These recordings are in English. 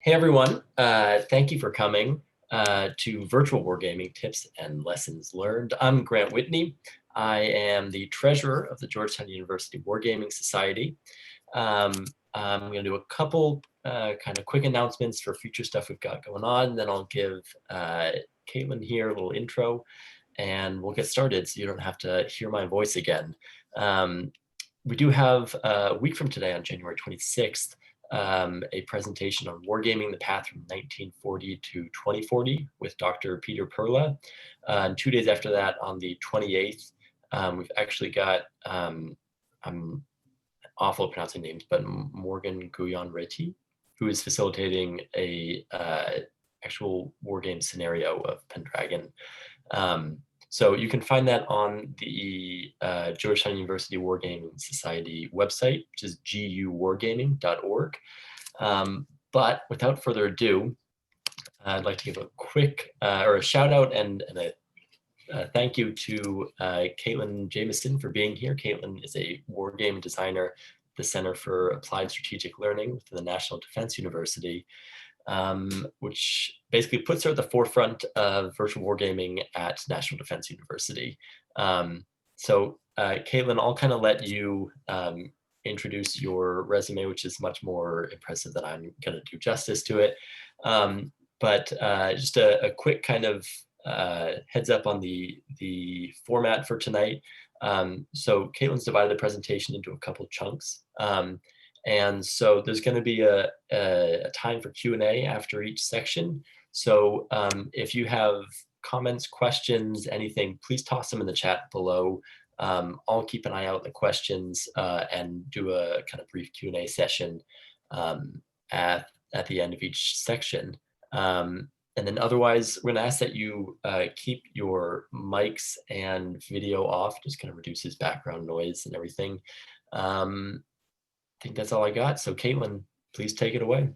Hey everyone, thank you for coming to Virtual Wargaming Tips and Lessons Learned. I'm Grant Whitney. I am the treasurer of the Georgetown University Wargaming Society. I'm going to do a couple kind of quick announcements for future stuff we've got going on, then I'll give Caitlin here a little intro, and we'll get started so you don't have to hear my voice again. We do have a week from today on January 26th, a presentation on wargaming, the path from 1940 to 2040 with Dr. Peter Perla. And 2 days after that, on the 28th, we've actually got, I'm awful at pronouncing names, but Morgan Guyon-Reti, who is facilitating a actual wargame scenario of Pendragon. So you can find that on the Georgetown University Wargaming Society website, which is guwargaming.org. But without further ado, I'd like to give a quick or a shout out and a thank you to Caitlin Jamieson for being here. Caitlin is a wargame designer at the Center for Applied Strategic Learning within the National Defense University, which basically puts her at the forefront of virtual wargaming at National Defense University. So Caitlin, I'll kind of let you introduce your resume, which is much more impressive than I'm going to do justice to it. But just a quick kind of heads up on the format for tonight. So Caitlin's divided the presentation into a couple chunks. And so there's going to be a time for Q&A after each section. So if you have comments, questions, anything, please toss them in the chat below. I'll keep an eye out on the questions and do a kind of brief Q&A session at the end of each section. And then otherwise, we're going to ask that you keep your mics and video off, just kind of reduces background noise and everything. I think that's all I got. So Caitlin, please take it away.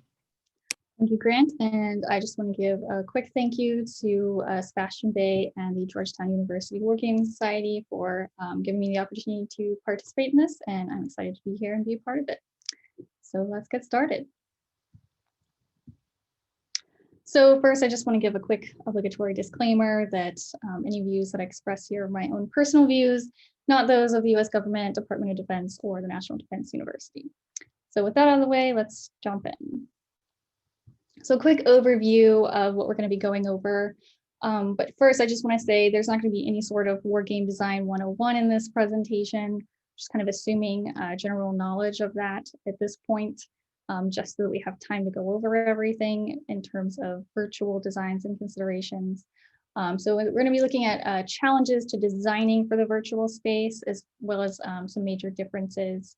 Thank you, Grant. And I just want to give a quick thank you to Sebastian Bay and the Georgetown University Wargaming Society for giving me the opportunity to participate in this. And I'm excited to be here and be a part of it. So let's get started. So first, I just want to give a quick obligatory disclaimer that any views that I express here are my own personal views, not those of the US government, Department of Defense, or the National Defense University. So with that out of the way, let's jump in. So a quick overview of what we're going to be going over. But first, I just want to say there's not going to be any sort of Wargame Design 101 in this presentation, just kind of assuming general knowledge of that at this point, just so that we have time to go over everything in terms of virtual designs and considerations. So we're going to be looking at challenges to designing for the virtual space, as well as some major differences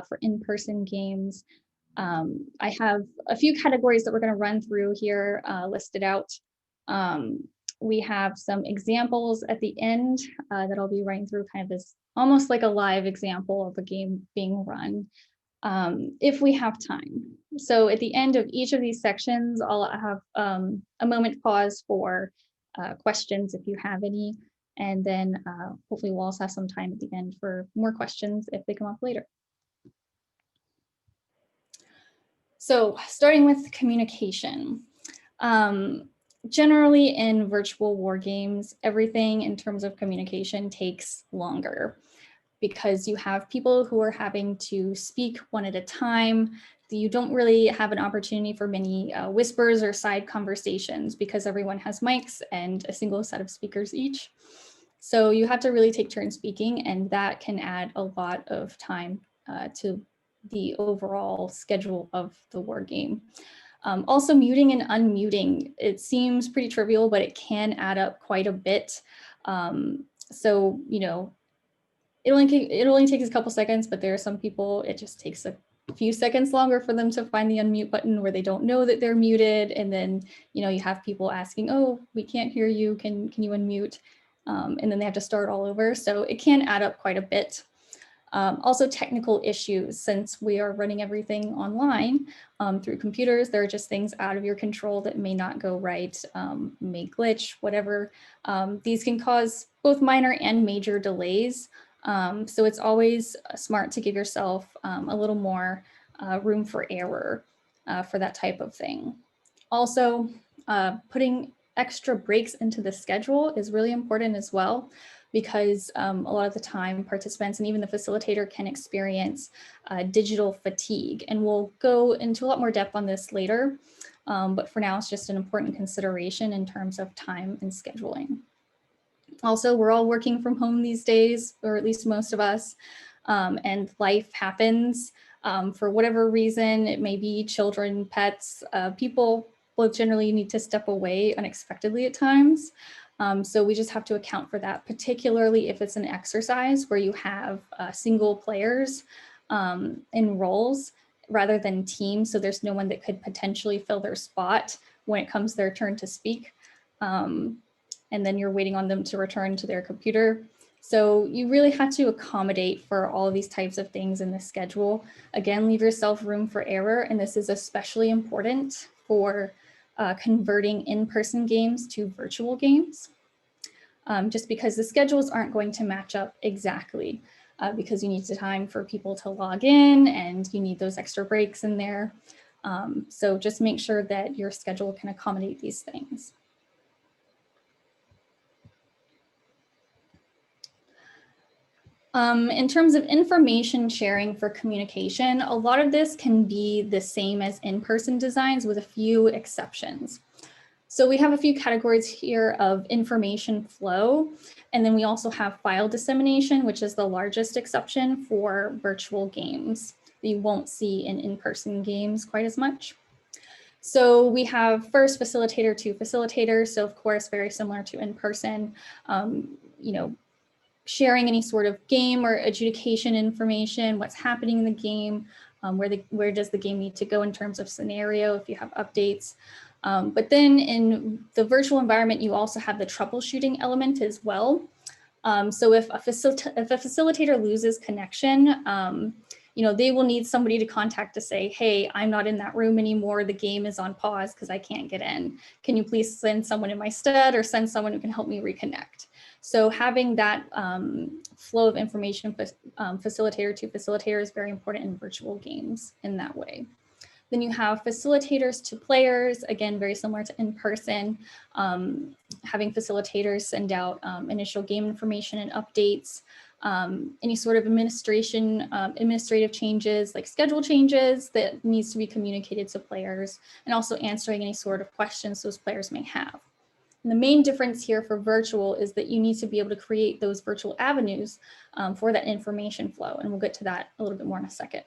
for in-person games. I have a few categories that we're going to run through here listed out. We have some examples at the end that I'll be running through, kind of as almost like a live example of a game being run, if we have time. So at the end of each of these sections, I'll have a moment pause for questions if you have any, and then hopefully we'll also have some time at the end for more questions if they come up later. So starting with communication. Generally in virtual war games, everything in terms of communication takes longer because you have people who are having to speak one at a time. You don't really have an opportunity for many whispers or side conversations because everyone has mics and a single set of speakers each. So you have to really take turns speaking, and that can add a lot of time to the overall schedule of the war game. Also, muting and unmuting, it seems pretty trivial, but it can add up quite a bit. So, you know, it only takes a couple seconds, but there are some people, it just takes a few seconds longer for them to find the unmute button where they don't know that they're muted. And then, you know, you have people asking, oh, we can't hear you, can you unmute? And then they have to start all over. So it can add up quite a bit. Also technical issues, since we are running everything online through computers, there are just things out of your control that may not go right, may glitch, whatever. These can cause both minor and major delays. So it's always smart to give yourself a little more room for error for that type of thing. Also, putting extra breaks into the schedule is really important as well, because a lot of the time participants and even the facilitator can experience digital fatigue. And we'll go into a lot more depth on this later, but for now it's just an important consideration in terms of time and scheduling. Also, we're all working from home these days, or at least most of us, and life happens. For whatever reason, it may be children, pets, people will generally need to step away unexpectedly at times. So we just have to account for that, particularly if it's an exercise where you have single players in roles rather than teams. So there's no one that could potentially fill their spot when it comes their turn to speak. And then you're waiting on them to return to their computer. So you really have to accommodate for all of these types of things in the schedule. Again, leave yourself room for error. And this is especially important for converting in-person games to virtual games, just because the schedules aren't going to match up exactly, because you need the time for people to log in and you need those extra breaks in there. So just make sure that your schedule can accommodate these things. In terms of information sharing for communication, a lot of this can be the same as in-person designs with a few exceptions. So we have a few categories here of information flow, and then we also have file dissemination, which is the largest exception for virtual games that you won't see in in-person games quite as much. So we have first facilitator to facilitator. So of course, very similar to in-person, sharing any sort of game or adjudication information, what's happening in the game, where does the game need to go in terms of scenario if you have updates. But then in the virtual environment, you also have the troubleshooting element as well. So if a facilitator loses connection, they will need somebody to contact to say, hey, I'm not in that room anymore. The game is on pause because I can't get in. Can you please send someone in my stead or send someone who can help me reconnect? So having that flow of information, facilitator to facilitator, is very important in virtual games in that way. Then you have facilitators to players, again, very similar to in-person, having facilitators send out initial game information and updates, any sort of administrative changes like schedule changes that needs to be communicated to players, and also answering any sort of questions those players may have. And the main difference here for virtual is that you need to be able to create those virtual avenues for that information flow. And we'll get to that a little bit more in a second.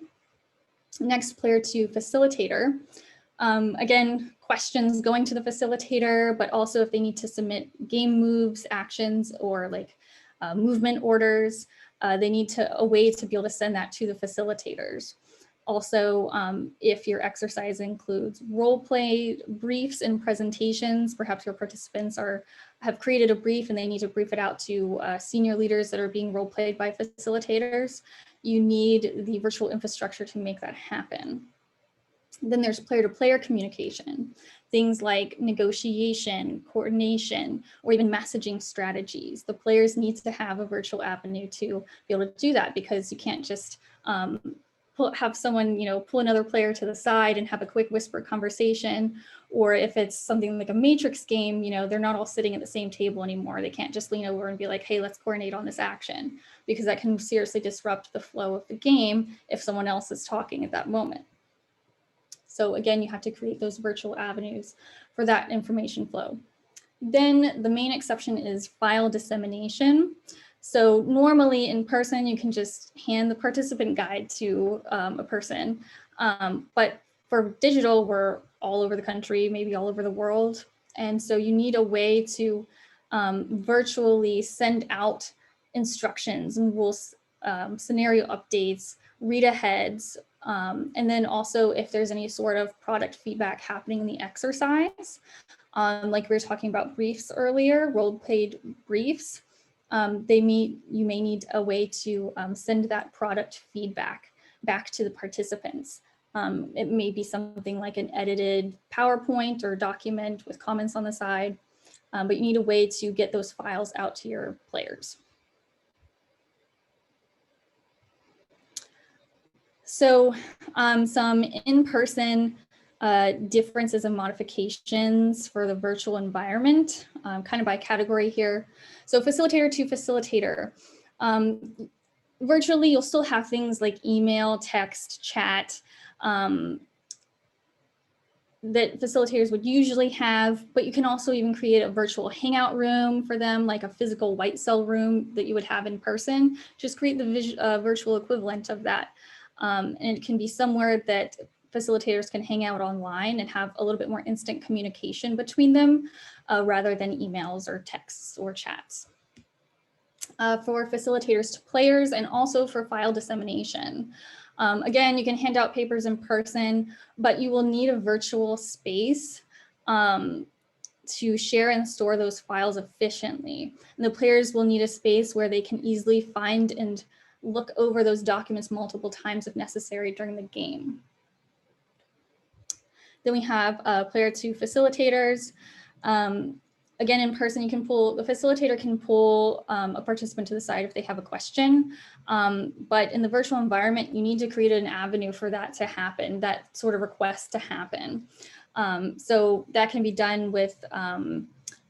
Next, player to facilitator. Again, questions going to the facilitator, but also if they need to submit game moves, actions, or like movement orders, they need a way to be able to send that to the facilitators. Also, if your exercise includes role play briefs and presentations, perhaps your participants have created a brief and they need to brief it out to senior leaders that are being role played by facilitators, you need the virtual infrastructure to make that happen. Then there's player-to-player communication, things like negotiation, coordination, or even messaging strategies. The players need to have a virtual avenue to be able to do that, because you can't just have someone, pull another player to the side and have a quick whisper conversation. Or if it's something like a matrix game, they're not all sitting at the same table anymore. They can't just lean over and be like, hey, let's coordinate on this action, because that can seriously disrupt the flow of the game if someone else is talking at that moment. So again, you have to create those virtual avenues for that information flow. Then the main exception is file dissemination. So normally in person, you can just hand the participant guide to a person. But for digital, we're all over the country, maybe all over the world. And so you need a way to virtually send out instructions and rules, scenario updates, read aheads, and then also if there's any sort of product feedback happening in the exercise, like we were talking about briefs earlier, role-played briefs, you may need a way to send that product feedback back to the participants. It may be something like an edited PowerPoint or document with comments on the side, but you need a way to get those files out to your players. So some in-person differences and modifications for the virtual environment, kind of by category here. So facilitator to facilitator. Virtually, you'll still have things like email, text, chat, that facilitators would usually have, but you can also even create a virtual hangout room for them, like a physical white cell room that you would have in person. Just create the virtual equivalent of that. And it can be somewhere that facilitators can hang out online and have a little bit more instant communication between them rather than emails or texts or chats. For facilitators to players and also for file dissemination. Again, you can hand out papers in person, but you will need a virtual space to share and store those files efficiently. And the players will need a space where they can easily find and look over those documents multiple times if necessary during the game. Then we have player to facilitators. Again, in person, the facilitator can pull a participant to the side if they have a question. But in the virtual environment, you need to create an avenue for that to happen, that sort of request to happen. So that can be done with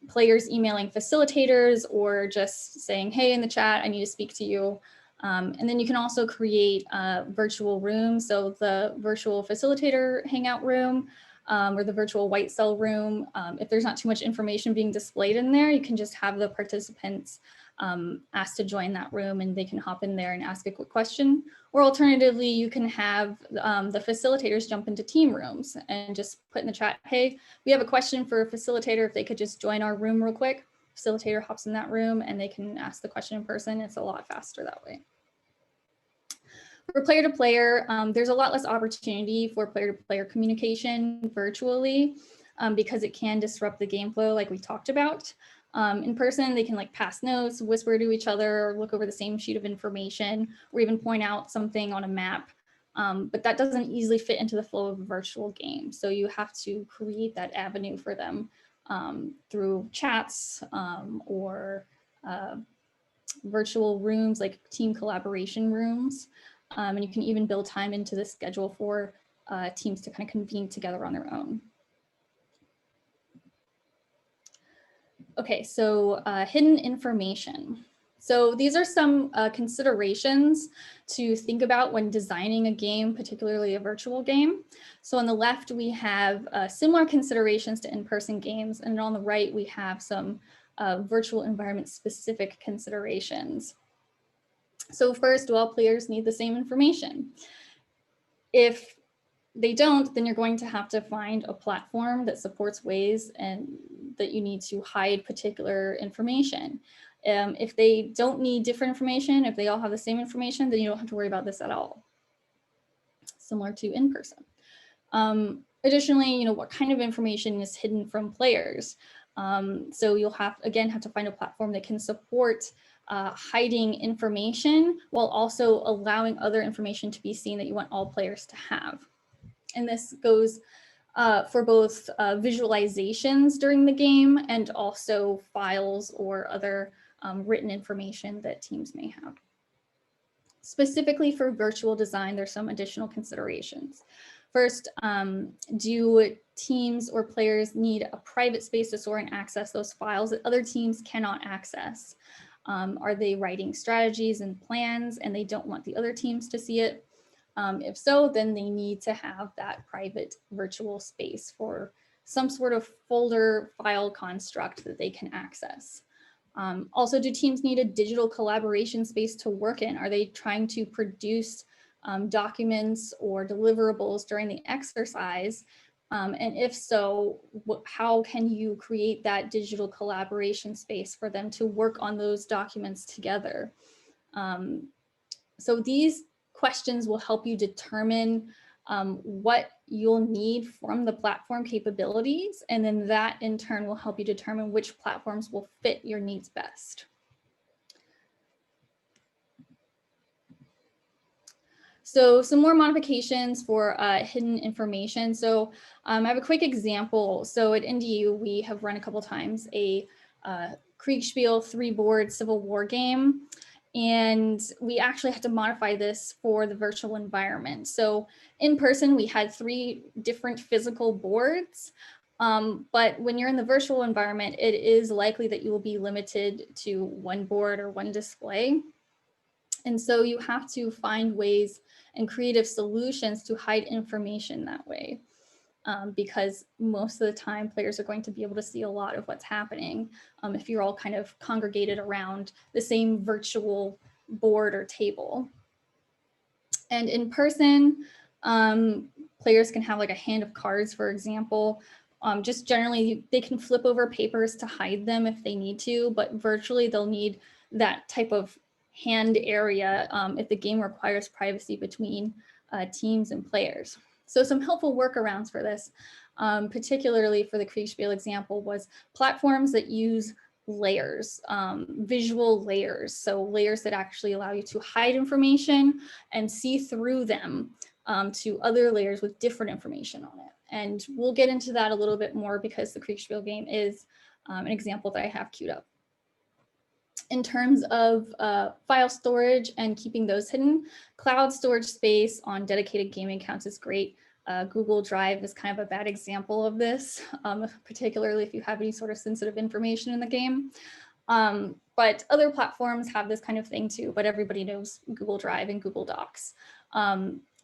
players emailing facilitators or just saying, hey, in the chat, I need to speak to you. And then you can also create virtual rooms. So the virtual facilitator hangout room, or the virtual white cell room. If there's not too much information being displayed in there, you can just have the participants asked to join that room and they can hop in there and ask a quick question. Or alternatively, you can have the facilitators jump into team rooms and just put in the chat, hey, we have a question for a facilitator. If they could just join our room real quick, facilitator hops in that room and they can ask the question in person. It's a lot faster that way. For player to player, there's a lot less opportunity for player to player communication virtually because it can disrupt the game flow like we talked about. In person, they can like pass notes, whisper to each other, or look over the same sheet of information, or even point out something on a map. But that doesn't easily fit into the flow of a virtual game. So you have to create that avenue for them through chats or virtual rooms like team collaboration rooms. And you can even build time into the schedule for teams to kind of convene together on their own. Okay, so hidden information. So these are some considerations to think about when designing a game, particularly a virtual game. So on the left, we have similar considerations to in-person games, and on the right, we have some virtual environment specific considerations. So first, do all players need the same information? If they don't, then you're going to have to find a platform that supports ways and that you need to hide particular information. If they don't need different information, if they all have the same information, then you don't have to worry about this at all. Similar to in person. Additionally, what kind of information is hidden from players? So you'll have to find a platform that can support hiding information while also allowing other information to be seen that you want all players to have. And this goes for both visualizations during the game and also files or other written information that teams may have. Specifically for virtual design, there's some additional considerations. First, do teams or players need a private space to store and access those files that other teams cannot access? Are they writing strategies and plans and they don't want the other teams to see it? If so, then they need to have that private virtual space for some sort of folder file construct that they can access. Also, do teams need a digital collaboration space to work in? Are they trying to produce documents or deliverables during the exercise? And if so, how can you create that digital collaboration space for them to work on those documents together? So these questions will help you determine what you'll need from the platform capabilities, and then that in turn will help you determine which platforms will fit your needs best. So some more modifications for hidden information. So I have a quick example. So at NDU, we have run a couple times a Kriegspiel 3-board Civil War game. And we actually had to modify this for the virtual environment. So in person, we had 3 different physical boards. But when you're in the virtual environment, it is likely that you will be limited to 1 board or 1 display. And so you have to find ways and creative solutions to hide information that way. Because most of the time players are going to be able to see a lot of what's happening if you're all kind of congregated around the same virtual board or table. And in person, players can have like a hand of cards, for example. Just generally, they can flip over papers to hide them if they need to, but virtually they'll need that type of hand area if the game requires privacy between teams and players. So some helpful workarounds for this, particularly for the Kriegspiel example, was platforms that use layers, visual layers. So layers that actually allow you to hide information and see through them to other layers with different information on it. And we'll get into that a little bit more because the Kriegspiel game is an example that I have queued up. In terms of file storage and keeping those hidden, cloud storage space on dedicated gaming accounts is great. Google Drive is kind of a bad example of this, particularly if you have any sort of sensitive information in the game. But other platforms have this kind of thing too, but everybody knows Google Drive and Google Docs.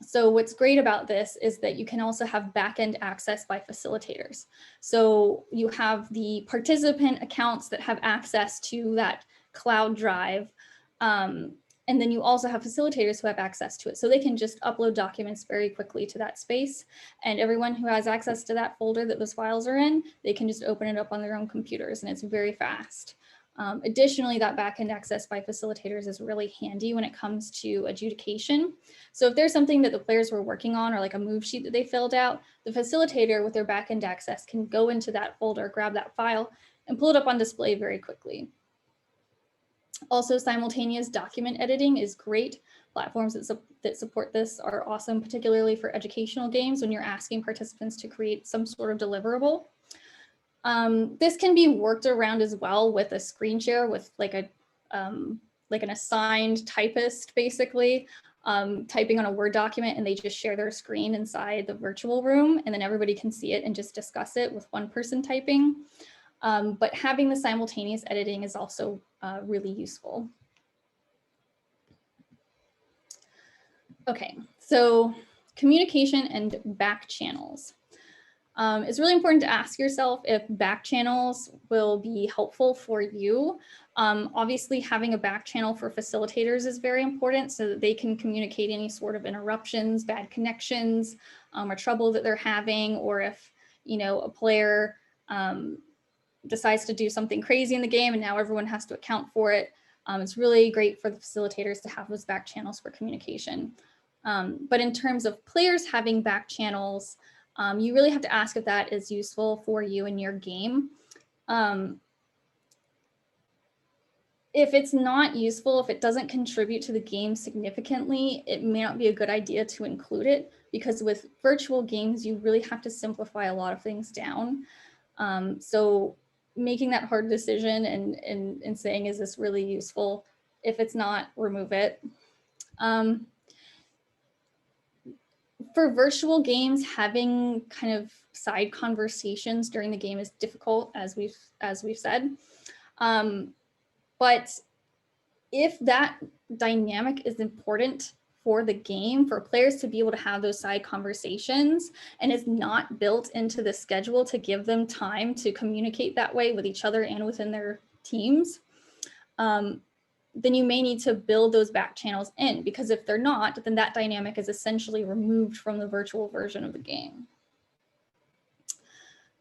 So what's great about this is that you can also have backend access by facilitators. So you have the participant accounts that have access to that cloud drive. And then you also have facilitators who have access to it. So they can just upload documents very quickly to that space. And everyone who has access to that folder that those files are in, they can just open it up on their own computers, and it's very fast. Additionally, that backend access by facilitators is really handy when it comes to adjudication. So if there's something that the players were working on or like a move sheet that they filled out, the facilitator with their backend access can go into that folder, grab that file, and pull it up on display very quickly. Also, simultaneous document editing is great. Platforms that support this are awesome, particularly for educational games when you're asking participants to create some sort of deliverable. This can be worked around as well with a screen share with like an assigned typist, basically, typing on a Word document, and they just share their screen inside the virtual room, and then everybody can see it and just discuss it with one person typing. But having the simultaneous editing is also really useful. Okay, so communication and back channels. It's really important to ask yourself if back channels will be helpful for you. Obviously, having a back channel for facilitators is very important so that they can communicate any sort of interruptions, bad connections, or trouble that they're having, or if, you know, a player decides to do something crazy in the game and now everyone has to account for it. It's really great for the facilitators to have those back channels for communication. But in terms of players having back channels, you really have to ask if that is useful for you in your game. If it's not useful, if it doesn't contribute to the game significantly, it may not be a good idea to include it, because with virtual games, you really have to simplify a lot of things down. So making that hard decision and saying, is this really useful? If it's not, remove it. For virtual games, having kind of side conversations during the game is difficult, as we've said. But if that dynamic is important for the game, for players to be able to have those side conversations, and is not built into the schedule to give them time to communicate that way with each other and within their teams, then you may need to build those back channels in, because if they're not, then that dynamic is essentially removed from the virtual version of the game.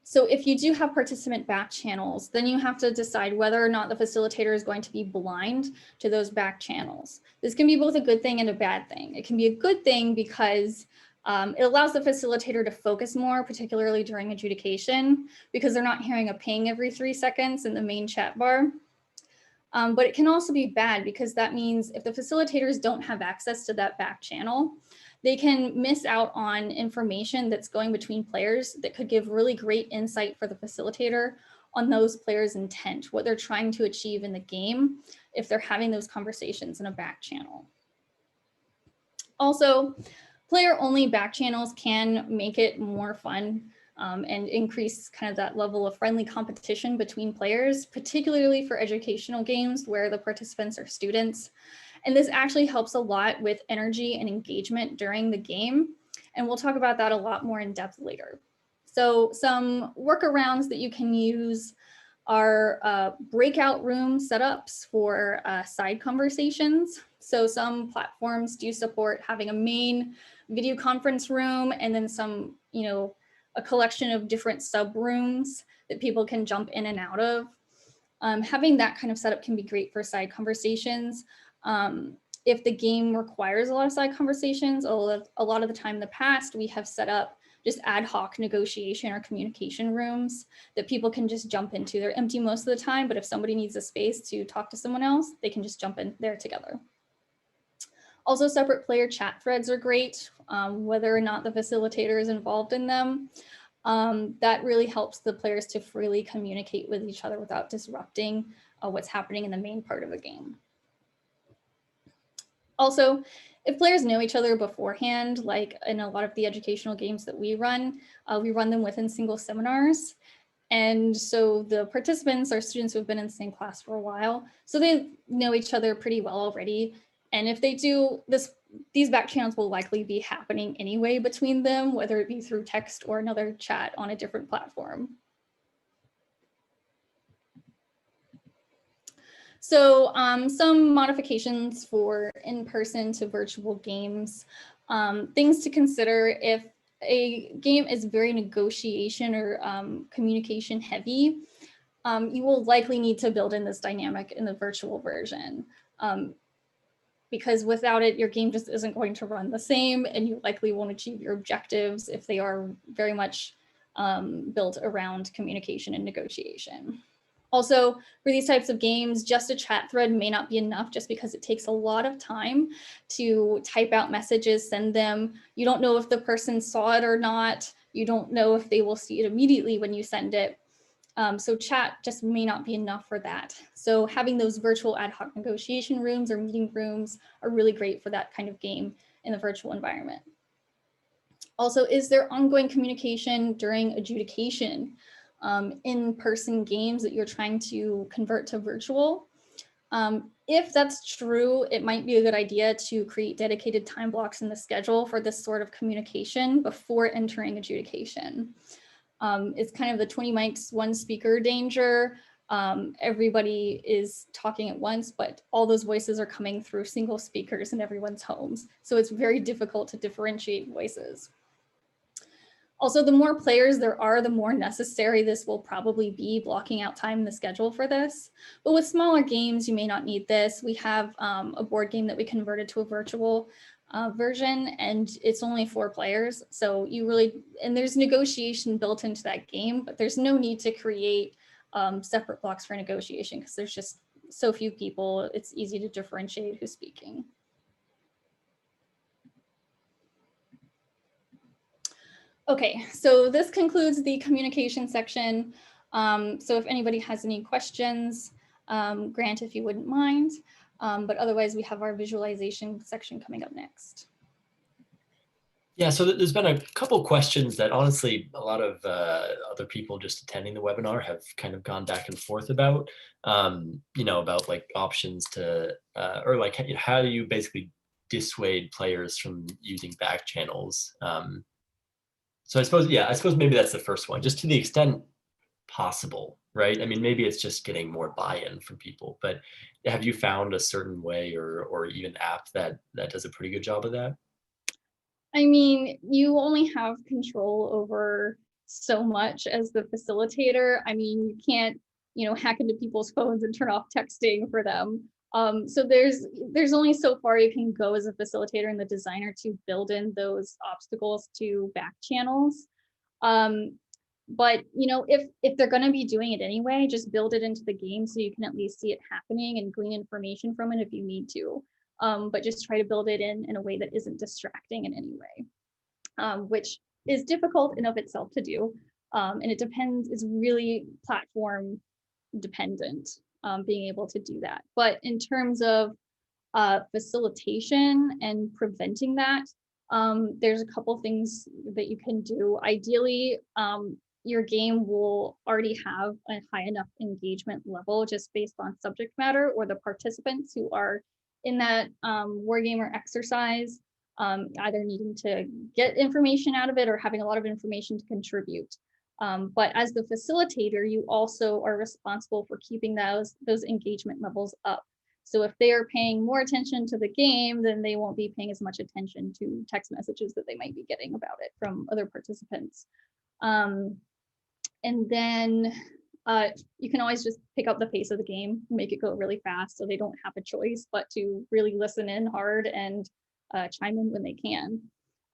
So if you do have participant back channels, then you have to decide whether or not the facilitator is going to be blind to those back channels. This can be both a good thing and a bad thing. It can be a good thing because it allows the facilitator to focus more, particularly during adjudication, because they're not hearing a ping every 3 seconds in the main chat bar. But it can also be bad, because that means if the facilitators don't have access to that back channel, they can miss out on information that's going between players that could give really great insight for the facilitator, on those players' intent, what they're trying to achieve in the game, if they're having those conversations in a back channel. Also, player-only back channels can make it more fun and increase kind of that level of friendly competition between players, particularly for educational games where the participants are students. And this actually helps a lot with energy and engagement during the game. And we'll talk about that a lot more in depth later. So some workarounds that you can use are breakout room setups for side conversations. So some platforms do support having a main video conference room and then some, a collection of different sub rooms that people can jump in and out of. Having that kind of setup can be great for side conversations. If the game requires a lot of side conversations, a lot of the time in the past, we have set up just ad hoc negotiation or communication rooms that people can just jump into. They're empty most of the time, but if somebody needs a space to talk to someone else, they can just jump in there together. Also, separate player chat threads are great, whether or not the facilitator is involved in them. That really helps the players to freely communicate with each other without disrupting what's happening in the main part of the game. Also, if players know each other beforehand, like in a lot of the educational games that we run them within single seminars. And so the participants are students who have been in the same class for a while, so they know each other pretty well already. And if they do this, these back channels will likely be happening anyway between them, whether it be through text or another chat on a different platform. So some modifications for in-person to virtual games. Things to consider: if a game is very negotiation or communication heavy, you will likely need to build in this dynamic in the virtual version. Because without it, your game just isn't going to run the same, and you likely won't achieve your objectives if they are very much built around communication and negotiation. Also, for these types of games, just a chat thread may not be enough, just because it takes a lot of time to type out messages, send them. You don't know if the person saw it or not. You don't know if they will see it immediately when you send it. So chat just may not be enough for that. So having those virtual ad hoc negotiation rooms or meeting rooms are really great for that kind of game in the virtual environment. Also, is there ongoing communication during adjudication? In-person games that you're trying to convert to virtual. If that's true, it might be a good idea to create dedicated time blocks in the schedule for this sort of communication before entering adjudication. It's kind of the 20 mics, one speaker danger. Everybody is talking at once, but all those voices are coming through single speakers in everyone's homes. So it's very difficult to differentiate voices. Also, the more players there are, the more necessary this will probably be, blocking out time in the schedule for this. But with smaller games, you may not need this. We have a board game that we converted to a virtual version, and it's only 4 players. So you really, and there's negotiation built into that game, but there's no need to create separate blocks for negotiation because there's just so few people. It's easy to differentiate who's speaking. Okay, so this concludes the communication section. So if anybody has any questions, Grant, if you wouldn't mind, but otherwise we have our visualization section coming up next. Yeah, so there's been a couple questions that honestly a lot of other people just attending the webinar have kind of gone back and forth about, about like options to, or like how do you basically dissuade players from using back channels? So I suppose maybe that's the first one, just to the extent possible, right? I mean, maybe it's just getting more buy-in from people, but have you found a certain way or even app that does a pretty good job of that? I mean, you only have control over so much as the facilitator. I mean, you can't, hack into people's phones and turn off texting for them. So there's only so far you can go as a facilitator and the designer to build in those obstacles to back channels. But if they're going to be doing it anyway, just build it into the game so you can at least see it happening and glean information from it if you need to. But just try to build it in a way that isn't distracting in any way, which is difficult in of itself to do. And it depends, it's really platform dependent, being able to do that. But in terms of facilitation and preventing that, there's a couple things that you can do. Ideally, your game will already have a high enough engagement level just based on subject matter or the participants who are in that wargamer exercise, either needing to get information out of it or having a lot of information to contribute. But as the facilitator, you also are responsible for keeping those engagement levels up. So if they are paying more attention to the game, then they won't be paying as much attention to text messages that they might be getting about it from other participants. And then you can always just pick up the pace of the game, make it go really fast so they don't have a choice but to really listen in hard and chime in when they can.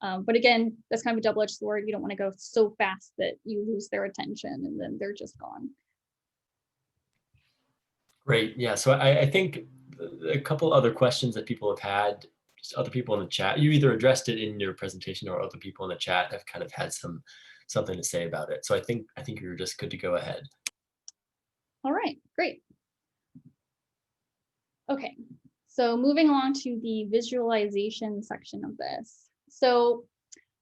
But again, that's kind of a double-edged sword. You don't want to go so fast that you lose their attention and then they're just gone. Great. Yeah. So I think a couple other questions that people have had, just other people in the chat, you either addressed it in your presentation or other people in the chat have kind of had something to say about it. So I think you're just good to go ahead. All right, great. Okay, so moving on to the visualization section of this. So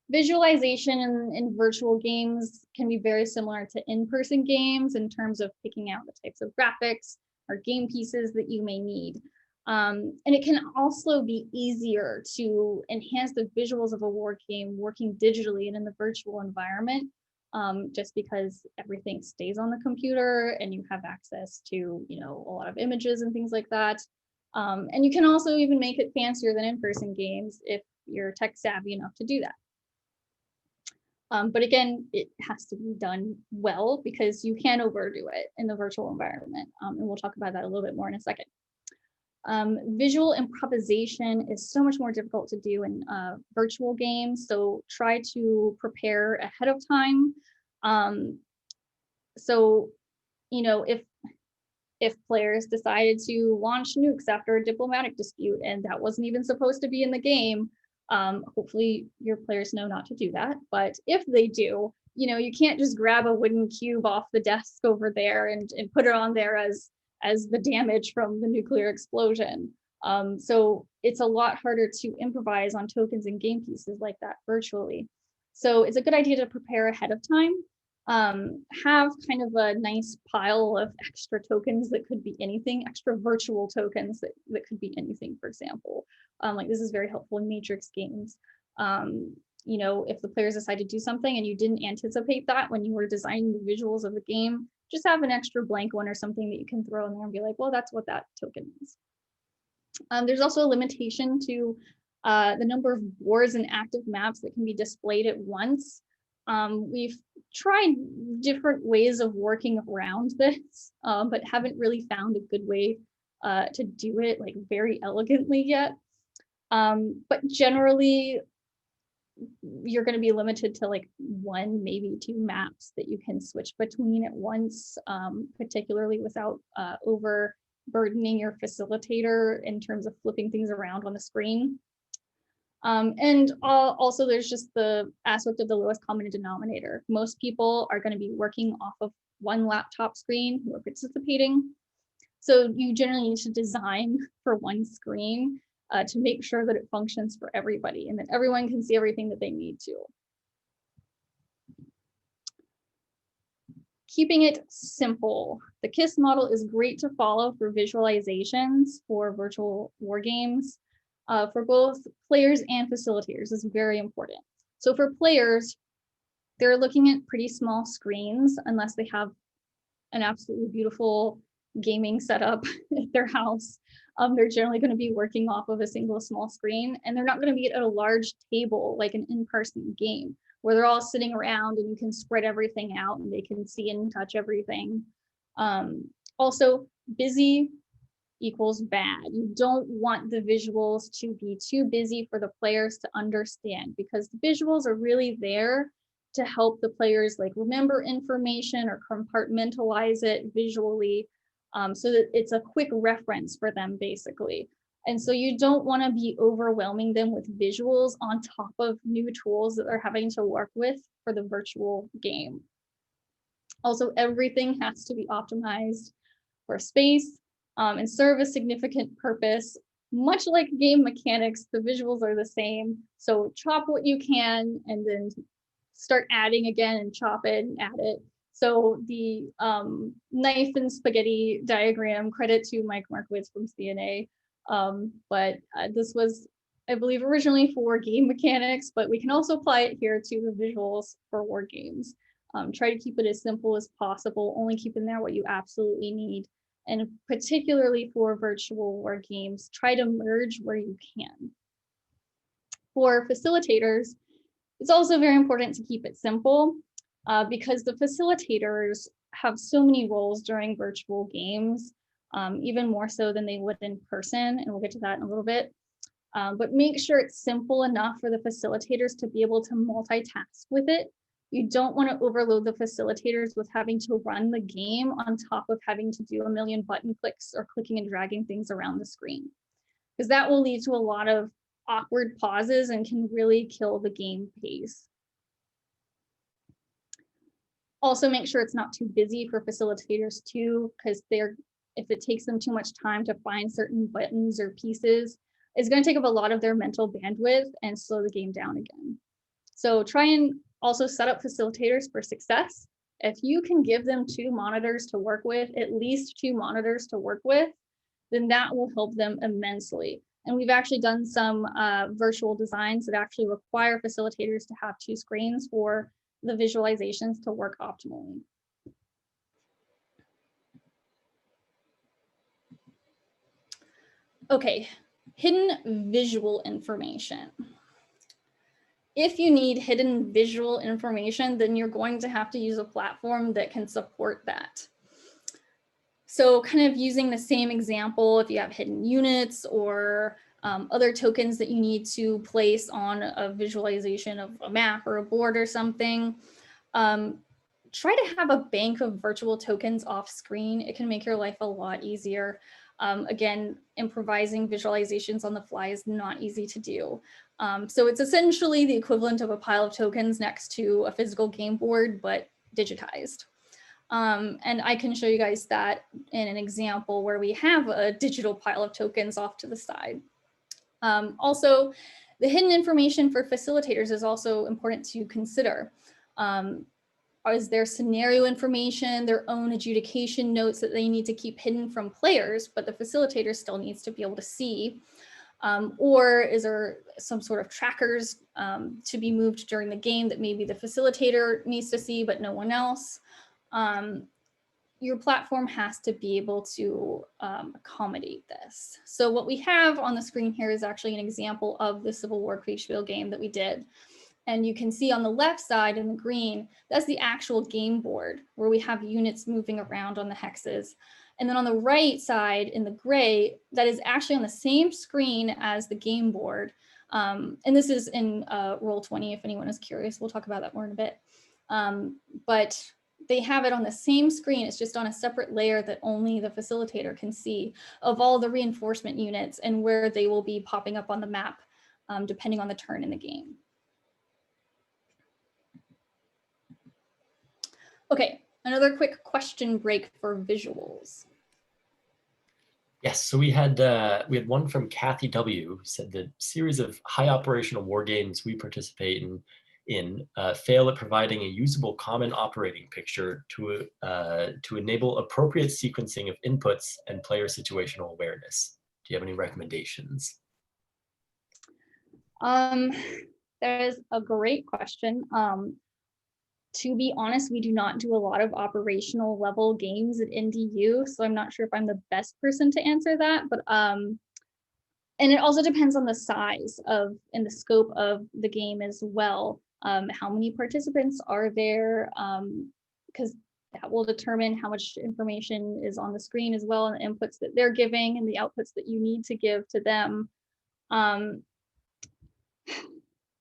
visualization in virtual games can be very similar to in-person games in terms of picking out the types of graphics or game pieces that you may need. And it can also be easier to enhance the visuals of a war game working digitally and in the virtual environment, just because everything stays on the computer and you have access to, a lot of images and things like that. And you can also even make it fancier than in-person games if you're tech savvy enough to do that. But again, it has to be done well because you can overdo it in the virtual environment. And we'll talk about that a little bit more in a second. Visual improvisation is so much more difficult to do in virtual games. So try to prepare ahead of time. So, if players decided to launch nukes after a diplomatic dispute and that wasn't even supposed to be in the game, hopefully your players know not to do that. But if they do, you can't just grab a wooden cube off the desk over there and put it on there as the damage from the nuclear explosion. So it's a lot harder to improvise on tokens and game pieces like that virtually. So it's a good idea to prepare ahead of time. Have kind of a nice pile of extra tokens that could be anything, extra virtual tokens that could be anything, for example. Like this is very helpful in matrix games. If the players decide to do something and you didn't anticipate that when you were designing the visuals of the game, just have an extra blank one or something that you can throw in there and be like, well, that's what that token is. There's also a limitation to the number of boards and active maps that can be displayed at once. We've tried different ways of working around this, but haven't really found a good way to do it like very elegantly yet. But generally, you're going to be limited to like one, maybe two maps that you can switch between at once, particularly without overburdening your facilitator in terms of flipping things around on the screen. And also there's just the aspect of the lowest common denominator. Most people are going to be working off of one laptop screen who are participating. So you generally need to design for one screen to make sure that it functions for everybody and that everyone can see everything that they need to. Keeping it simple. The KISS model is great to follow for visualizations for virtual war games. For both players and facilitators is very important. So for players, they're looking at pretty small screens unless they have an absolutely beautiful gaming setup at their house. They're generally going to be working off of a single small screen, and they're not going to be at a large table like an in-person game where they're all sitting around and you can spread everything out and they can see and touch everything. Also, busy equals bad. You don't want the visuals to be too busy for the players to understand, because the visuals are really there to help the players like remember information or compartmentalize it visually, so that it's a quick reference for them basically. And so you don't want to be overwhelming them with visuals on top of new tools that they're having to work with for the virtual game. Also, everything has to be optimized for space and serve a significant purpose. Much like game mechanics, the visuals are the same. So chop what you can and then start adding again and chop it and add it. So the knife and spaghetti diagram, credit to Mike Markowitz from CNA. But this was, I believe, originally for game mechanics, but we can also apply it here to the visuals for war games. Try to keep it as simple as possible, only keep in there what you absolutely need. And particularly for virtual war games, try to merge where you can. For facilitators, it's also very important to keep it simple because the facilitators have so many roles during virtual games, even more so than they would in person, and we'll get to that in a little bit. But make sure it's simple enough for the facilitators to be able to multitask with it. You don't want to overload the facilitators with having to run the game on top of having to do a million button clicks or clicking and dragging things around the screen, because that will lead to a lot of awkward pauses and can really kill the game pace. Also, make sure it's not too busy for facilitators too, because if it takes them too much time to find certain buttons or pieces, it's going to take up a lot of their mental bandwidth and slow the game down again. So try and also set up facilitators for success. If you can give them 2 monitors to work with, at least 2 monitors to work with, then that will help them immensely. And we've actually done some virtual designs that actually require facilitators to have 2 screens for the visualizations to work optimally. Okay, hidden visual information. If you need hidden visual information, then you're going to have to use a platform that can support that. So kind of using the same example, if you have hidden units or other tokens that you need to place on a visualization of a map or a board or something, try to have a bank of virtual tokens off screen. It can make your life a lot easier. Again, improvising visualizations on the fly is not easy to do. So it's essentially the equivalent of a pile of tokens next to a physical game board, but digitized. And I can show you guys that in an example where we have a digital pile of tokens off to the side. Also, the hidden information for facilitators is also important to consider. Is there scenario information, their own adjudication notes that they need to keep hidden from players, but the facilitator still needs to be able to see? Or is there some sort of trackers to be moved during the game that maybe the facilitator needs to see, but no one else? Your platform has to be able to accommodate this. So what we have on the screen here is actually an example of the Civil War Kriegspiel game that we did. And you can see on the left side in the green, that's the actual game board where we have units moving around on the hexes. And then on the right side in the gray, that is actually on the same screen as the game board. And this is in Roll20, if anyone is curious. We'll talk about that more in a bit. But they have it on the same screen. It's just on a separate layer that only the facilitator can see of all the reinforcement units and where they will be popping up on the map, depending on the turn in the game. Okay, another quick question break for visuals. Yes, so we had one from Kathy W, who said the series of high operational war games we participate in fail at providing a usable common operating picture to enable appropriate sequencing of inputs and player situational awareness. Do you have any recommendations? That is a great question. To be honest, we do not do a lot of operational level games at NDU, so I'm not sure if I'm the best person to answer that, but and it also depends on the size of and the scope of the game as well. How many participants are there? Because that will determine how much information is on the screen as well, and the inputs that they're giving and the outputs that you need to give to them.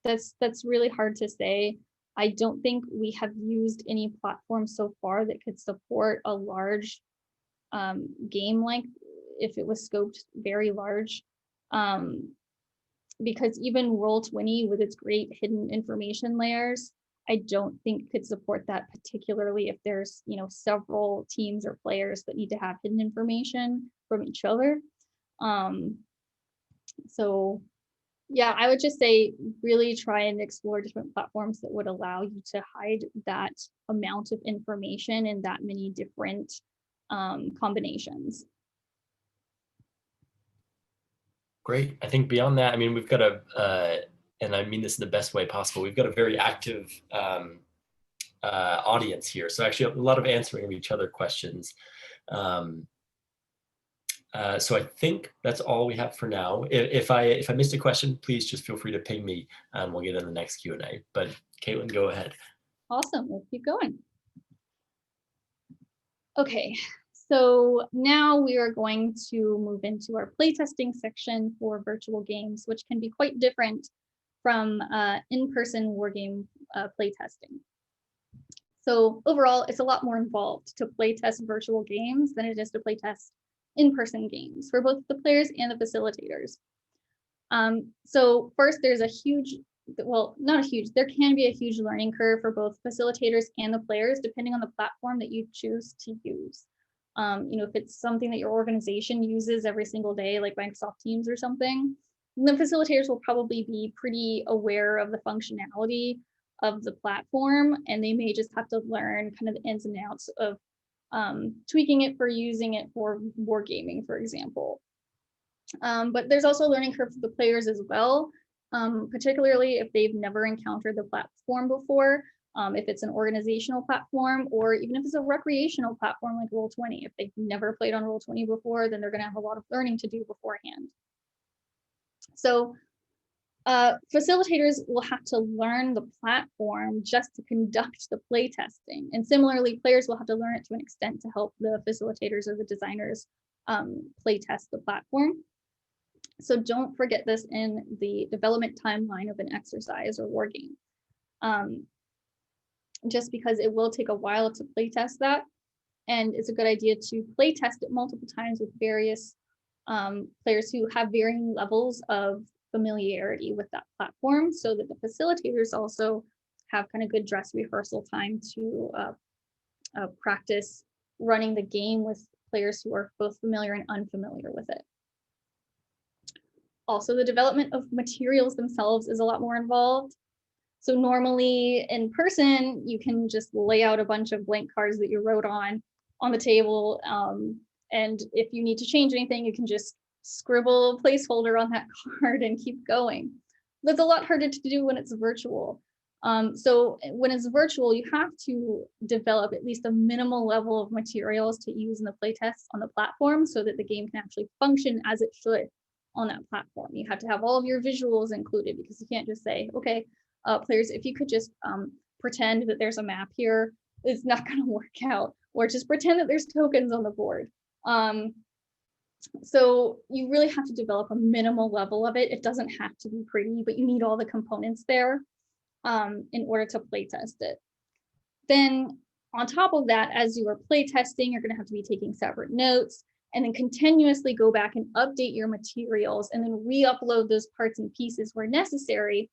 That's really hard to say. I don't think we have used any platform so far that could support a large game like if it was scoped very large. Because even Roll20 with its great hidden information layers, I don't think could support that, particularly if there's, several teams or players that need to have hidden information from each other. Um, so yeah, I would just say really try and explore different platforms that would allow you to hide that amount of information in that many different combinations. Great. I think beyond that, I mean, we've got and I mean this in the best way possible, we've got a very active audience here. So actually a lot of answering of each other questions. So I think that's all we have for now. If I missed a question, please just feel free to ping me and we'll get in the next Q&A. But Caitlin, go ahead. Awesome, let's keep going. Okay, so now we are going to move into our playtesting section for virtual games, which can be quite different from in-person wargame playtesting. So overall, it's a lot more involved to playtest virtual games than it is to playtest in-person games for both the players and the facilitators. So first, there's a huge, well, not a huge, there can be a huge learning curve for both facilitators and the players, depending on the platform that you choose to use. If it's something that your organization uses every single day, like Microsoft Teams or something, the facilitators will probably be pretty aware of the functionality of the platform, and they may just have to learn kind of the ins and outs of tweaking it for using it for wargaming, for example. But there's also a learning curve for the players as well, particularly if they've never encountered the platform before, if it's an organizational platform, or even if it's a recreational platform like Roll20. If they've never played on Roll20 before, then they're going to have a lot of learning to do beforehand. So facilitators will have to learn the platform just to conduct the play testing. And similarly, players will have to learn it to an extent to help the facilitators or the designers play test the platform. So don't forget this in the development timeline of an exercise or war game. Just because it will take a while to play test that. And it's a good idea to play test it multiple times with various players who have varying levels of familiarity with that platform, so that the facilitators also have kind of good dress rehearsal time to practice running the game with players who are both familiar and unfamiliar with it. Also, the development of materials themselves is a lot more involved. So normally in person, you can just lay out a bunch of blank cards that you wrote on the table. And if you need to change anything, you can just scribble a placeholder on that card and keep going. That's a lot harder to do when it's virtual. So when it's virtual, you have to develop at least a minimal level of materials to use in the playtests on the platform so that the game can actually function as it should on that platform. You have to have all of your visuals included, because you can't just say, okay, players, if you could just pretend that there's a map here, it's not going to work out, or just pretend that there's tokens on the board. So you really have to develop a minimal level of it. It doesn't have to be pretty, but you need all the components there in order to play test it. Then on top of that, as you are play testing, you're going to have to be taking separate notes, and then continuously go back and update your materials, and then re-upload those parts and pieces where necessary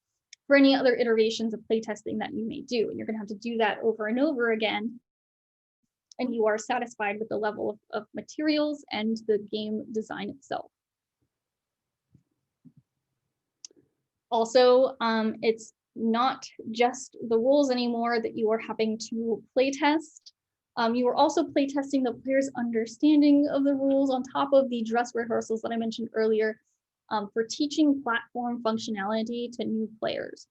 for any other iterations of playtesting that you may do. And you're going to have to do that over and over again, and you are satisfied with the level of materials and the game design itself. Also, it's not just the rules anymore that you are having to playtest. You are also playtesting the player's understanding of the rules on top of the dress rehearsals that I mentioned earlier, for teaching platform functionality to new players.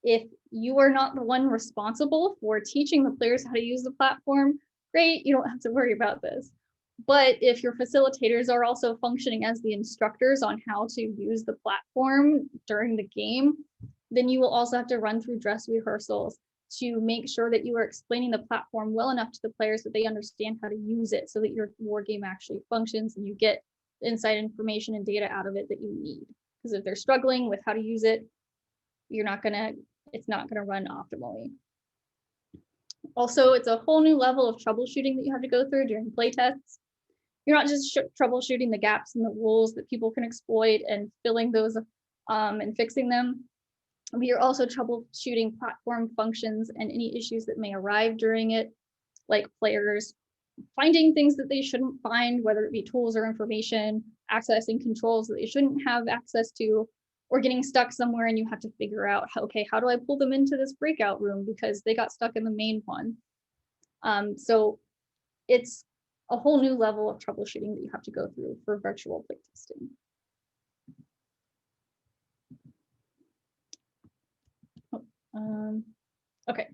If you are not the one responsible for teaching the players how to use the platform, great, you don't have to worry about this. But if your facilitators are also functioning as the instructors on how to use the platform during the game, then you will also have to run through dress rehearsals to make sure that you are explaining the platform well enough to the players that they understand how to use it, so that your war game actually functions and you get the inside information and data out of it that you need. Because if they're struggling with how to use it, it's not gonna run optimally. Also, it's a whole new level of troubleshooting that you have to go through during playtests. You're not just troubleshooting the gaps in the rules that people can exploit and filling those and fixing them. We are also troubleshooting platform functions and any issues that may arrive during it, like players finding things that they shouldn't find, whether it be tools or information, accessing controls that they shouldn't have access to, or getting stuck somewhere and you have to figure out, okay, how do I pull them into this breakout room because they got stuck in the main one. So it's a whole new level of troubleshooting that you have to go through for virtual playtesting. Okay,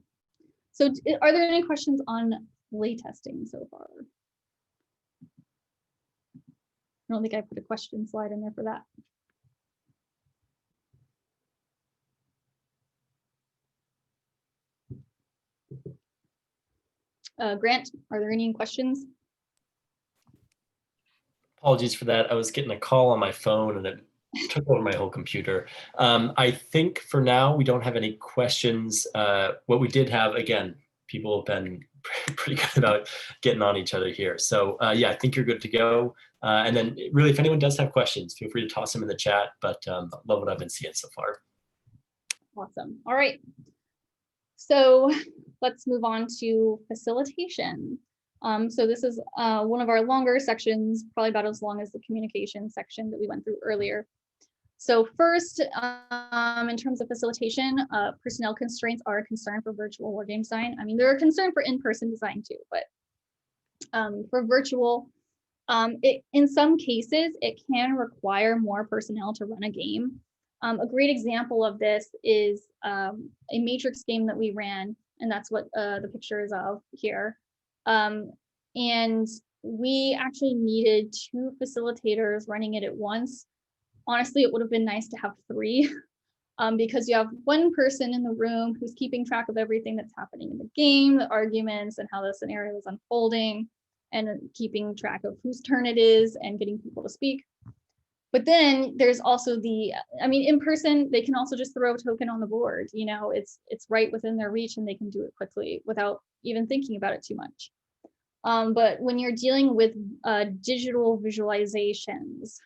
so are there any questions on playtesting so far? I don't think I put a question slide in there for that. Grant, are there any questions? Apologies for that. I was getting a call on my phone and it took over my whole computer. I think for now, we don't have any questions. What we did have, again, people have been pretty good about getting on each other here. So yeah, I think you're good to go. And then really, if anyone does have questions, feel free to toss them in the chat, but love what I've been seeing so far. Awesome. All right. So let's move on to facilitation. So this is one of our longer sections, probably about as long as the communication section that we went through earlier. So first, in terms of facilitation, personnel constraints are a concern for virtual wargame design. I mean, they're a concern for in-person design too, but for virtual, in some cases, it can require more personnel to run a game. A great example of this is a matrix game that we ran, and that's what the picture is of here. And we actually needed 2 facilitators running it at once. Honestly, it would have been nice to have 3 because you have one person in the room who's keeping track of everything that's happening in the game, the arguments and how the scenario is unfolding, and keeping track of whose turn it is and getting people to speak. But then there's also in person, they can also just throw a token on the board. You know, it's right within their reach and they can do it quickly without even thinking about it too much. But when you're dealing with digital visualizations,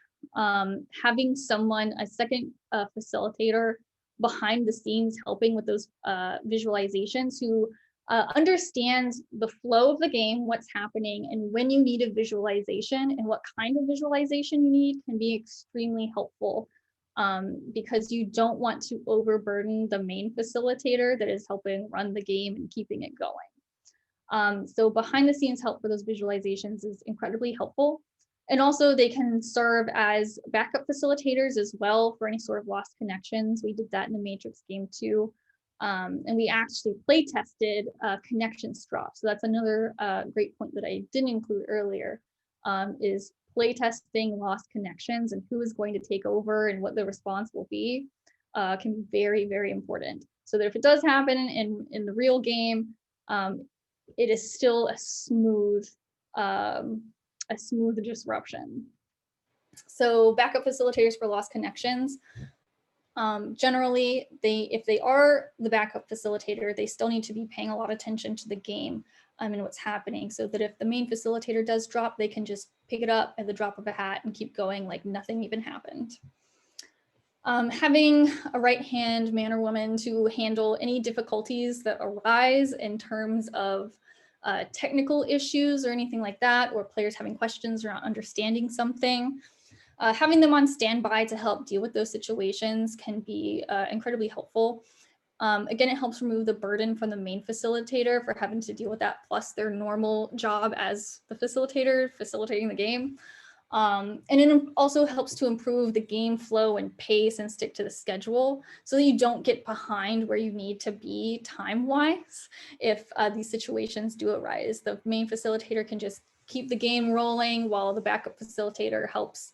having someone, a second facilitator behind the scenes helping with those visualizations who understands the flow of the game, what's happening, and when you need a visualization and what kind of visualization you need can be extremely helpful because you don't want to overburden the main facilitator that is helping run the game and keeping it going. So behind the scenes help for those visualizations is incredibly helpful. And also they can serve as backup facilitators as well for any sort of lost connections. We did that in the Matrix game too. And we actually play tested connections drop. So that's another great point that I didn't include earlier is play testing lost connections and who is going to take over and what the response will be can be very, very important. So that if it does happen in the real game, it is still a smooth disruption. So backup facilitators for lost connections. Generally, if they are the backup facilitator, they still need to be paying a lot of attention to the game and what's happening so that if the main facilitator does drop, they can just pick it up at the drop of a hat and keep going like nothing even happened. Having a right-hand man or woman to handle any difficulties that arise in terms of technical issues or anything like that, or players having questions or not understanding something. Having them on standby to help deal with those situations can be incredibly helpful. Again, it helps remove the burden from the main facilitator for having to deal with that, plus their normal job as the facilitator, facilitating the game. And it also helps to improve the game flow and pace and stick to the schedule so that you don't get behind where you need to be time-wise if these situations do arise. The main facilitator can just keep the game rolling while the backup facilitator helps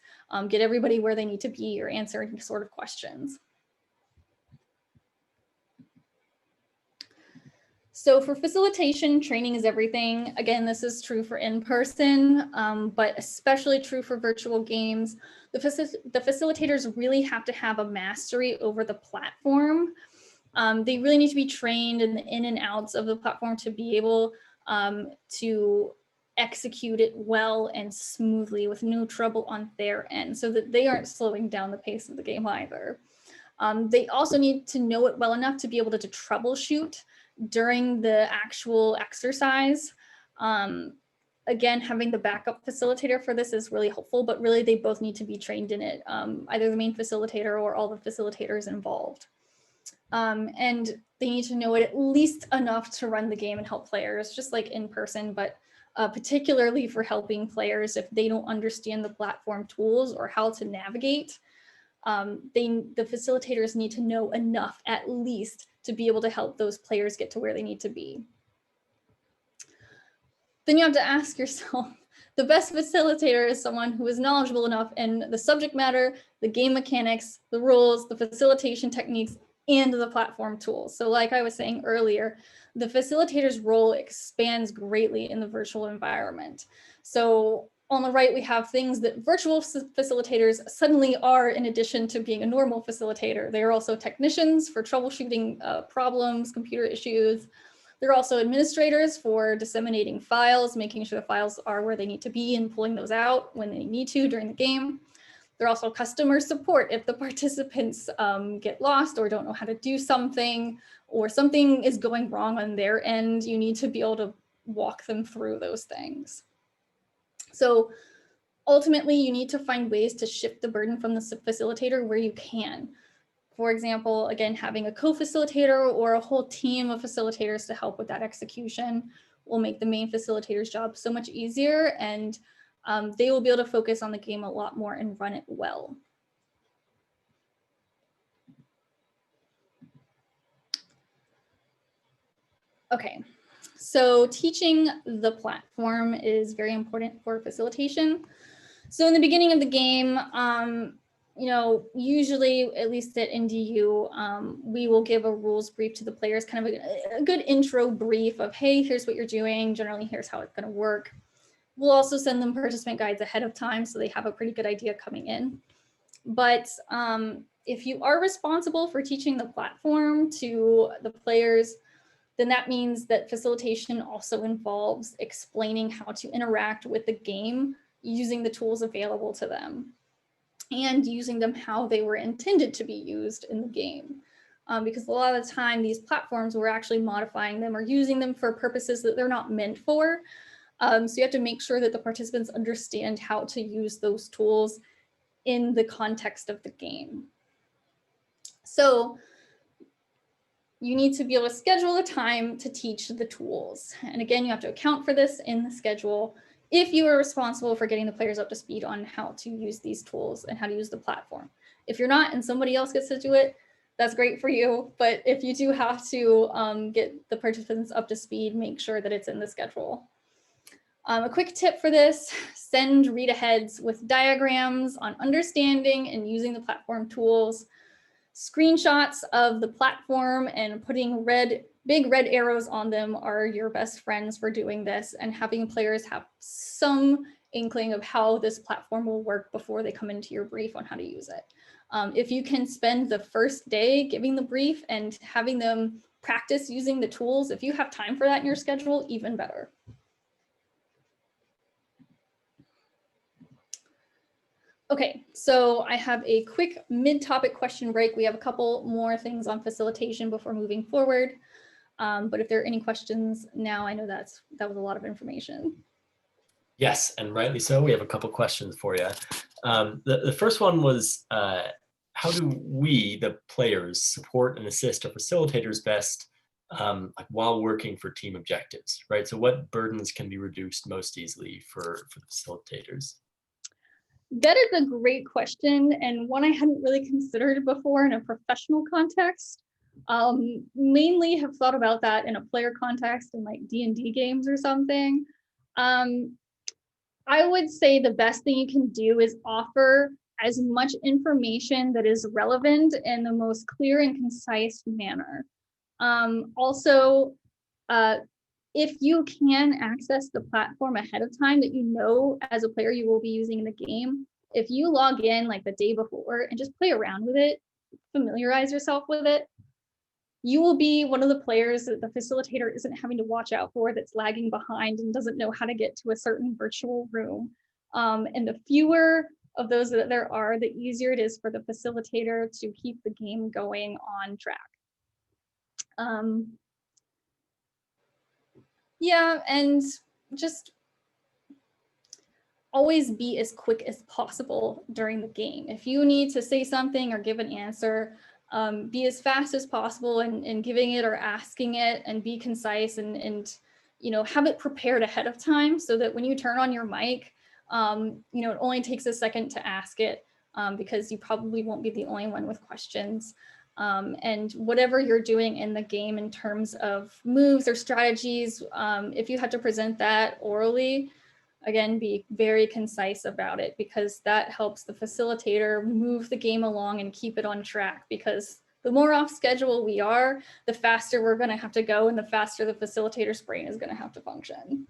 get everybody where they need to be or answer any sort of questions. So for facilitation, training is everything. Again, this is true for in-person, but especially true for virtual games. The facilitators really have to have a mastery over the platform. They really need to be trained in the in and outs of the platform to be able to execute it well and smoothly with no trouble on their end so that they aren't slowing down the pace of the game either. They also need to know it well enough to be able to troubleshoot during the actual exercise. Again, having the backup facilitator for this is really helpful, but really they both need to be trained in it, either the main facilitator or all the facilitators involved. And they need to know it at least enough to run the game and help players, just like in person, but particularly for helping players if they don't understand the platform tools or how to navigate. The facilitators need to know enough at least to be able to help those players get to where they need to be. Then you have to ask yourself, the best facilitator is someone who is knowledgeable enough in the subject matter, the game mechanics, the rules, the facilitation techniques, and the platform tools. So like I was saying earlier, the facilitator's role expands greatly in the virtual environment. So on the right, we have things that virtual facilitators suddenly are in addition to being a normal facilitator. They are also technicians for troubleshooting problems, computer issues. They're also administrators for disseminating files, making sure the files are where they need to be and pulling those out when they need to during the game. They're also customer support if the participants get lost or don't know how to do something, or something is going wrong on their end. You need to be able to walk them through those things. So ultimately, you need to find ways to shift the burden from the facilitator where you can. For example, again, having a co-facilitator or a whole team of facilitators to help with that execution will make the main facilitator's job so much easier, and they will be able to focus on the game a lot more and run it well. Okay, so teaching the platform is very important for facilitation. So in the beginning of the game, you know, usually, at least at NDU, we will give a rules brief to the players, kind of a good intro brief of, hey, here's what you're doing. Generally, here's how it's going to work. We'll also send them participant guides ahead of time so they have a pretty good idea coming in. But if you are responsible for teaching the platform to the players, then that means that facilitation also involves explaining how to interact with the game using the tools available to them, and using them how they were intended to be used in the game. Because a lot of the time, these platforms, we're actually modifying them or using them for purposes that they're not meant for. So you have to make sure that the participants understand how to use those tools in the context of the game. So you need to be able to schedule a time to teach the tools. And again, you have to account for this in the schedule if you are responsible for getting the players up to speed on how to use these tools and how to use the platform. If you're not and somebody else gets to do it, that's great for you. But if you do have to get the participants up to speed, make sure that it's in the schedule. A quick tip for this, send read-aheads with diagrams on understanding and using the platform tools. Screenshots of the platform and putting big red arrows on them are your best friends for doing this, and having players have some inkling of how this platform will work before they come into your brief on how to use it. If you can spend the first day giving the brief and having them practice using the tools, if you have time for that in your schedule, even better. Okay, so I have a quick mid-topic question break. We have a couple more things on facilitation before moving forward. But if there are any questions now, I know that was a lot of information. Yes, and rightly so. We have a couple questions for you. The first one was, how do we, the players, support and assist our facilitators best like while working for team objectives, right? So what burdens can be reduced most easily for the facilitators? That is a great question, and one I hadn't really considered before in a professional context. Mainly have thought about that in a player context in like D&D games or something. I would say the best thing you can do is offer as much information that is relevant in the most clear and concise manner. Also, if you can access the platform ahead of time that you know as a player you will be using in the game, if you log in like the day before and just play around with it, familiarize yourself with it, you will be one of the players that the facilitator isn't having to watch out for, that's lagging behind and doesn't know how to get to a certain virtual room. And the fewer of those that there are, the easier it is for the facilitator to keep the game going on track. Yeah, and just always be as quick as possible during the game. If you need to say something or give an answer, be as fast as possible in giving it or asking it, and be concise and have it prepared ahead of time so that when you turn on your mic, it only takes a second to ask it, because you probably won't be the only one with questions. And whatever you're doing in the game in terms of moves or strategies, if you have to present that orally, again, be very concise about it, because that helps the facilitator move the game along and keep it on track. Because the more off schedule we are, the faster we're going to have to go, and the faster the facilitator's brain is going to have to function.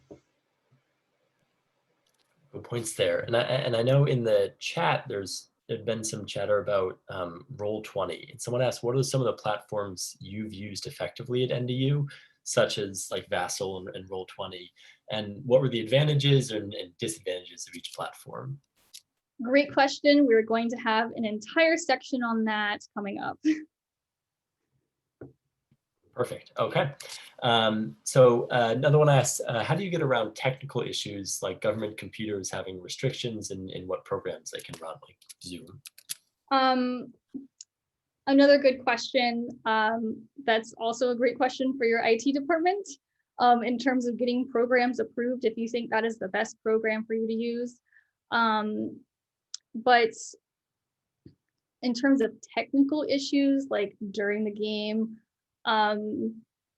Good points there. And I know in the chat there's been some chatter about Roll20. And someone asked, what are some of the platforms you've used effectively at NDU, such as like Vassal and Roll20? And what were the advantages and disadvantages of each platform? Great question. We're going to have an entire section on that coming up. Perfect. Okay. So another one asks, how do you get around technical issues like government computers having restrictions in what programs they can run, like Zoom? Another good question. That's also a great question for your IT department, in terms of getting programs approved, if you think that is the best program for you to use. But in terms of technical issues, like during the game, and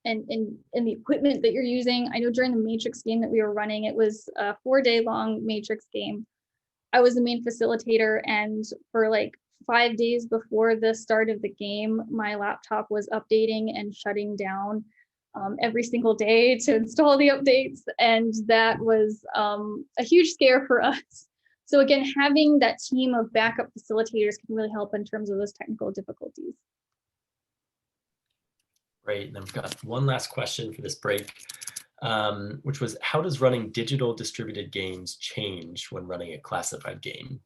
the equipment that you're using, I know during the Matrix game that we were running, it was a 4-day-long Matrix game. I was the main facilitator, and for like 5 days before the start of the game, my laptop was updating and shutting down every single day to install the updates, and that was a huge scare for us. So again, having that team of backup facilitators can really help in terms of those technical difficulties. Great. And then we've got one last question for this break, which was, how does running digital distributed games change when running a classified game?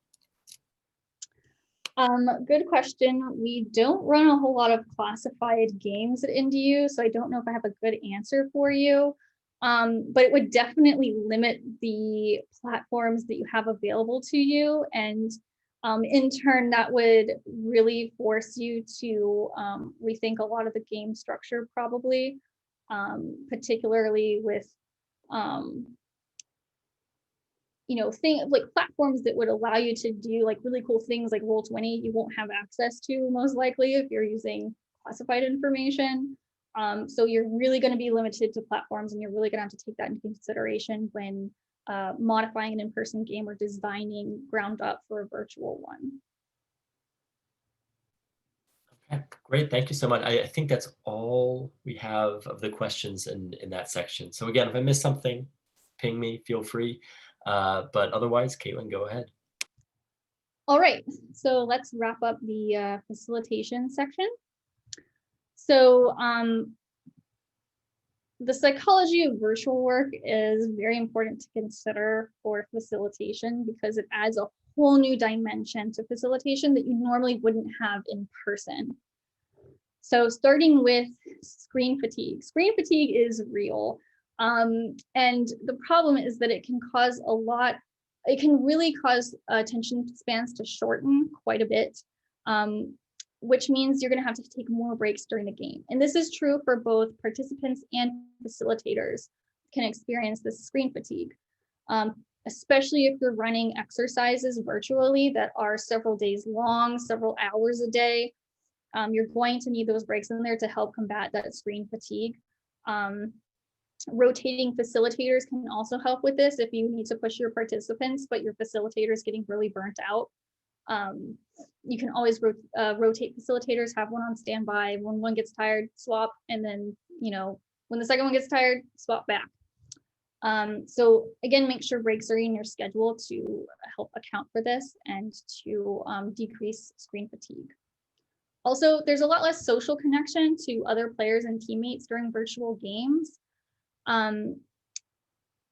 Good question. We don't run a whole lot of classified games at NDU, so I don't know if I have a good answer for you. But it would definitely limit the platforms that you have available to you. And in turn, that would really force you to rethink a lot of the game structure, probably, particularly with things like platforms that would allow you to do like really cool things like Roll20, you won't have access to most likely if you're using classified information. So you're really going to be limited to platforms, and you're really going to have to take that into consideration when modifying an in-person game or designing ground up for a virtual one. Okay, great. Thank you so much. I think that's all we have of the questions in that section. So again, if I missed something, ping me, feel free. But otherwise, Caitlin, go ahead. All right, so let's wrap up the facilitation section. So the psychology of virtual work is very important to consider for facilitation, because it adds a whole new dimension to facilitation that you normally wouldn't have in person. So starting with screen fatigue. Screen fatigue is real. And the problem is that it can cause it can really cause attention spans to shorten quite a bit, which means you're going to have to take more breaks during the game. And this is true for both participants and facilitators can experience this screen fatigue, especially if you're running exercises virtually that are several days long, several hours a day. You're going to need those breaks in there to help combat that screen fatigue. Rotating facilitators can also help with this if you need to push your participants, but your facilitator is getting really burnt out. You can always rotate facilitators, have one on standby. When one gets tired, swap, and then, when the second one gets tired, swap back. So again, make sure breaks are in your schedule to help account for this and to decrease screen fatigue. Also, there's a lot less social connection to other players and teammates during virtual games.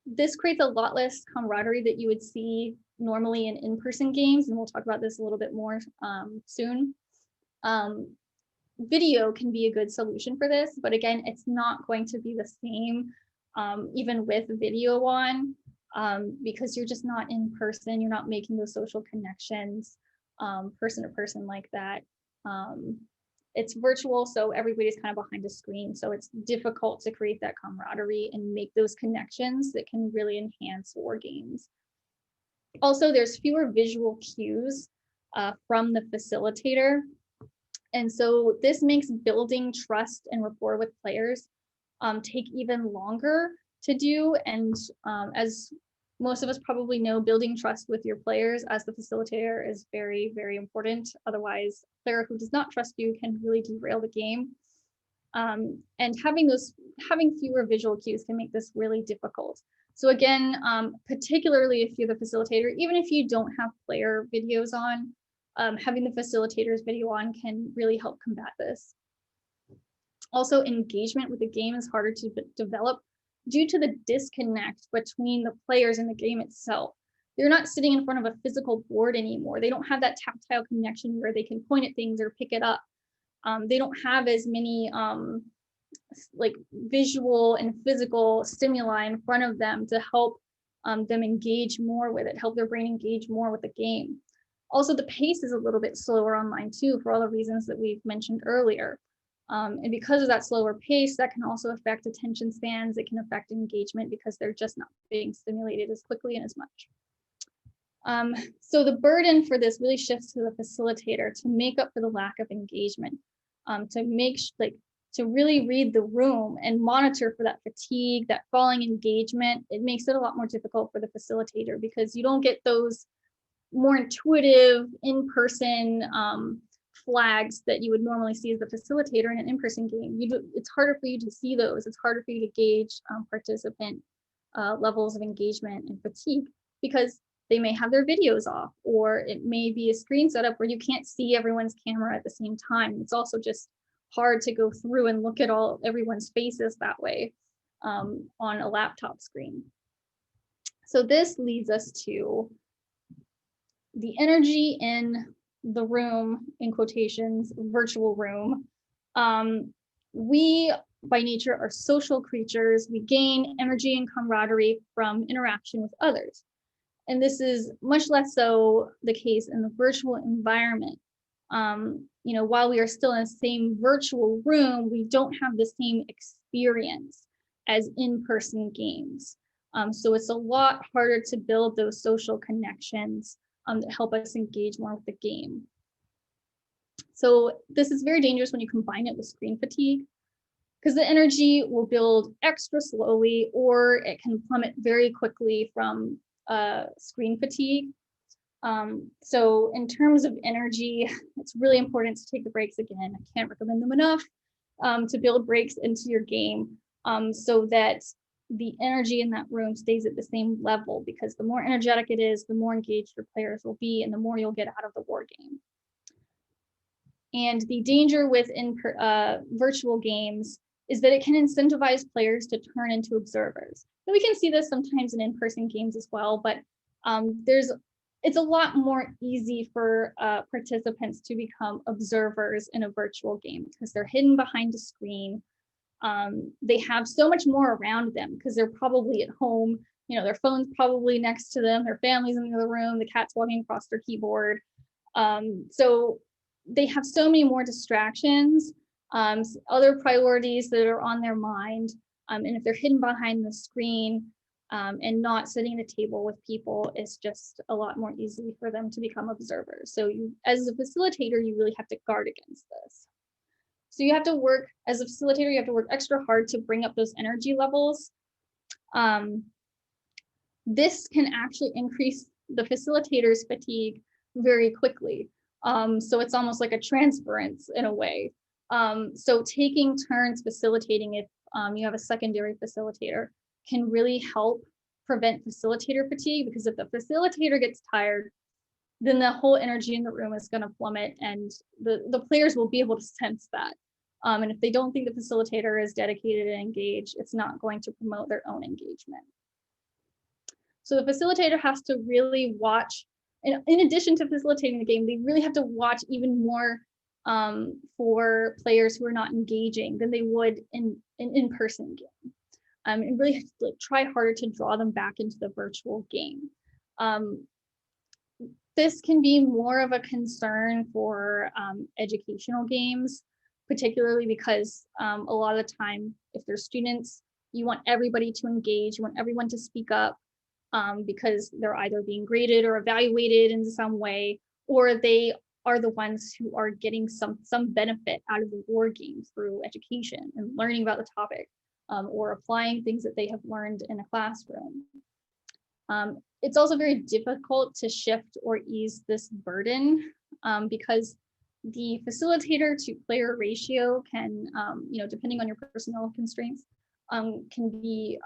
This creates a lot less camaraderie that you would see normally in in-person games, and we'll talk about this a little bit more soon. Video can be a good solution for this, but again, it's not going to be the same even with video on, because you're just not in person, you're not making those social connections person to person like that. It's virtual, so everybody's kind of behind a screen, so it's difficult to create that camaraderie and make those connections that can really enhance war games. Also, there's fewer visual cues from the facilitator. And so this makes building trust and rapport with players take even longer to do. And as most of us probably know, building trust with your players as the facilitator is very, very important. Otherwise, a player who does not trust you can really derail the game. And having fewer visual cues can make this really difficult. So again, particularly if you're the facilitator, even if you don't have player videos on, having the facilitator's video on can really help combat this. Also, engagement with the game is harder to develop due to the disconnect between the players and the game itself. They're not sitting in front of a physical board anymore. They don't have that tactile connection where they can point at things or pick it up. They don't have as many like visual and physical stimuli in front of them to help them engage more with it, help their brain engage more with the game. Also, the pace is a little bit slower online too, for all the reasons that we've mentioned earlier. And because of that slower pace, that can also affect attention spans. It can affect engagement because they're just not being stimulated as quickly and as much. So the burden for this really shifts to the facilitator to make up for the lack of engagement, to really read the room and monitor for that fatigue, that falling engagement. It makes it a lot more difficult for the facilitator because you don't get those more intuitive in-person flags that you would normally see as the facilitator in an in-person game. It's harder for you to see those. It's harder for you to gauge participant levels of engagement and fatigue because they may have their videos off, or it may be a screen setup where you can't see everyone's camera at the same time. It's also just hard to go through and look at everyone's faces that way on a laptop screen. So this leads us to the energy in the room, in quotations, virtual room. We, by nature, are social creatures. We gain energy and camaraderie from interaction with others. And this is much less so the case in the virtual environment. While we are still in the same virtual room, we don't have the same experience as in-person games. So it's a lot harder to build those social connections that help us engage more with the game. So this is very dangerous when you combine it with screen fatigue, because the energy will build extra slowly, or it can plummet very quickly from screen fatigue. So in terms of energy, it's really important to take the breaks again. I can't recommend them enough, to build breaks into your game so that the energy in that room stays at the same level, because the more energetic it is, the more engaged your players will be and the more you'll get out of the war game. And the danger with virtual games is that it can incentivize players to turn into observers. And we can see this sometimes in in-person games as well, but it's a lot more easy for participants to become observers in a virtual game because they're hidden behind a screen. They have so much more around them because they're probably at home, their phone's probably next to them, their family's in the other room, the cat's walking across their keyboard. So they have so many more distractions, other priorities that are on their mind. And if they're hidden behind the screen and not sitting at a table with people, it's just a lot more easy for them to become observers. So as a facilitator, you really have to guard against this. So you have to work, as a facilitator, you have to work extra hard to bring up those energy levels. This can actually increase the facilitator's fatigue very quickly. So it's almost like a transference in a way. So taking turns facilitating, if you have a secondary facilitator, can really help prevent facilitator fatigue, because if the facilitator gets tired, then the whole energy in the room is going to plummet, and the players will be able to sense that. And if they don't think the facilitator is dedicated and engaged, it's not going to promote their own engagement. So the facilitator has to really watch, and in addition to facilitating the game, they really have to watch even more for players who are not engaging than they would in an in-person game. And really like, try harder to draw them back into the virtual game. This can be more of a concern for educational games, particularly because a lot of the time, if there's students, you want everybody to engage, you want everyone to speak up, because they're either being graded or evaluated in some way, or they are the ones who are getting some benefit out of the war game through education and learning about the topic, or applying things that they have learned in a classroom. It's also very difficult to shift or ease this burden, because the facilitator to player ratio can, depending on your personnel constraints, can be,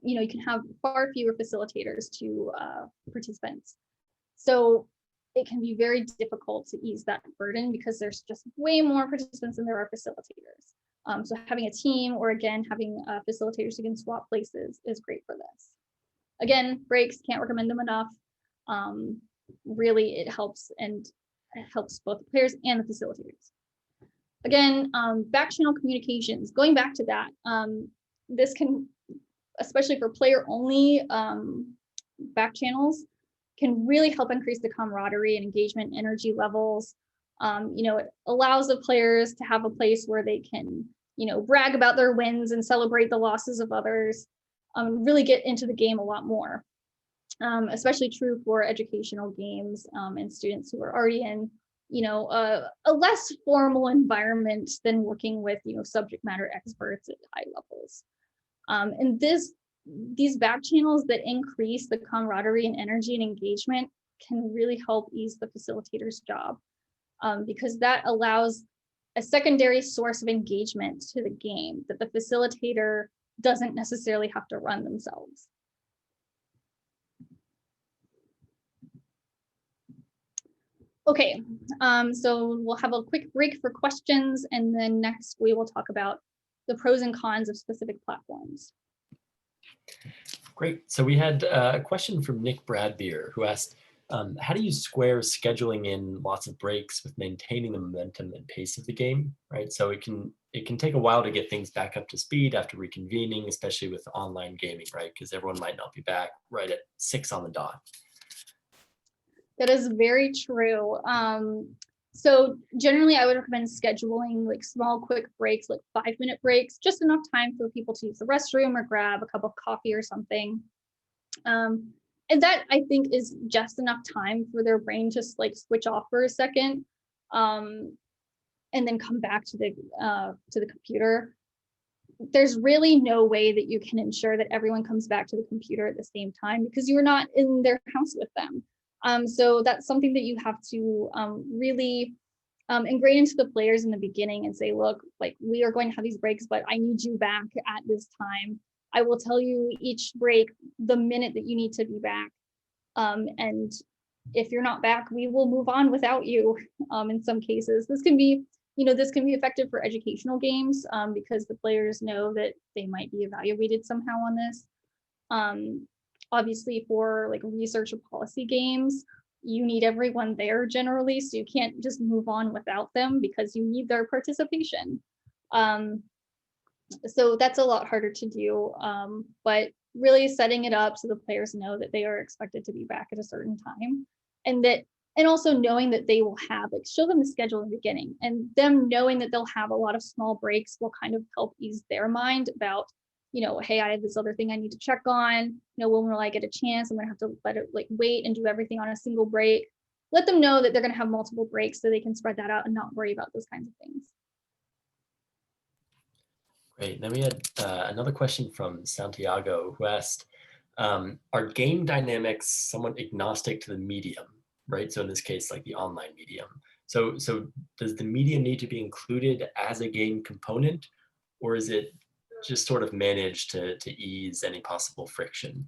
you can have far fewer facilitators to participants. So it can be very difficult to ease that burden because there's just way more participants than there are facilitators. So having a team, or again, having facilitators who can swap places is great for this. Again, breaks, can't recommend them enough. Really, it helps, and it helps both the players and the facilitators. Again, back channel communications, going back to that, this can, especially for player only back channels, can really help increase the camaraderie and engagement energy levels. It allows the players to have a place where they can, brag about their wins and celebrate the losses of others, really get into the game a lot more. Especially true for educational games and students who are already in, a less formal environment than working with, subject matter experts at high levels. And these back channels that increase the camaraderie and energy and engagement can really help ease the facilitator's job, because that allows a secondary source of engagement to the game that the facilitator doesn't necessarily have to run themselves. Okay, so we'll have a quick break for questions, and then next we will talk about the pros and cons of specific platforms. Great. So we had a question from Nick Bradbeer, who asked, how do you square scheduling in lots of breaks with maintaining the momentum and pace of the game, right? So it can take a while to get things back up to speed after reconvening, especially with online gaming, right? Because everyone might not be back right at 6 on the dot. That is very true. So generally I would recommend scheduling like small, quick breaks, like 5-minute breaks, just enough time for people to use the restroom or grab a cup of coffee or something. And that, I think, is just enough time for their brain to like switch off for a second, and then come back to the computer. There's really no way that you can ensure that everyone comes back to the computer at the same time because you're not in their house with them. So that's something that you have to really ingrain into the players in the beginning and say, look, like, we are going to have these breaks, but I need you back at this time. I will tell you each break the minute that you need to be back. And if you're not back, we will move on without you. In some cases, this can be effective for educational games, because the players know that they might be evaluated somehow on this. Obviously, for like research or policy games, you need everyone there generally, so you can't just move on without them because you need their participation. So that's a lot harder to do, but really setting it up so the players know that they are expected to be back at a certain time, and also knowing that they will have, like, show them the schedule in the beginning, and them knowing that they'll have a lot of small breaks will kind of help ease their mind about, hey, I have this other thing I need to check on, when will I get a chance? I'm gonna have to let it like wait and do everything on a single break. Let them know that they're gonna have multiple breaks so they can spread that out and not worry about those kinds of things. Great. Then we had another question from Santiago, who asked, are game dynamics somewhat agnostic to the medium, right? So in this case, like the online medium. So does the medium need to be included as a game component, or is it just sort of managed to ease any possible friction?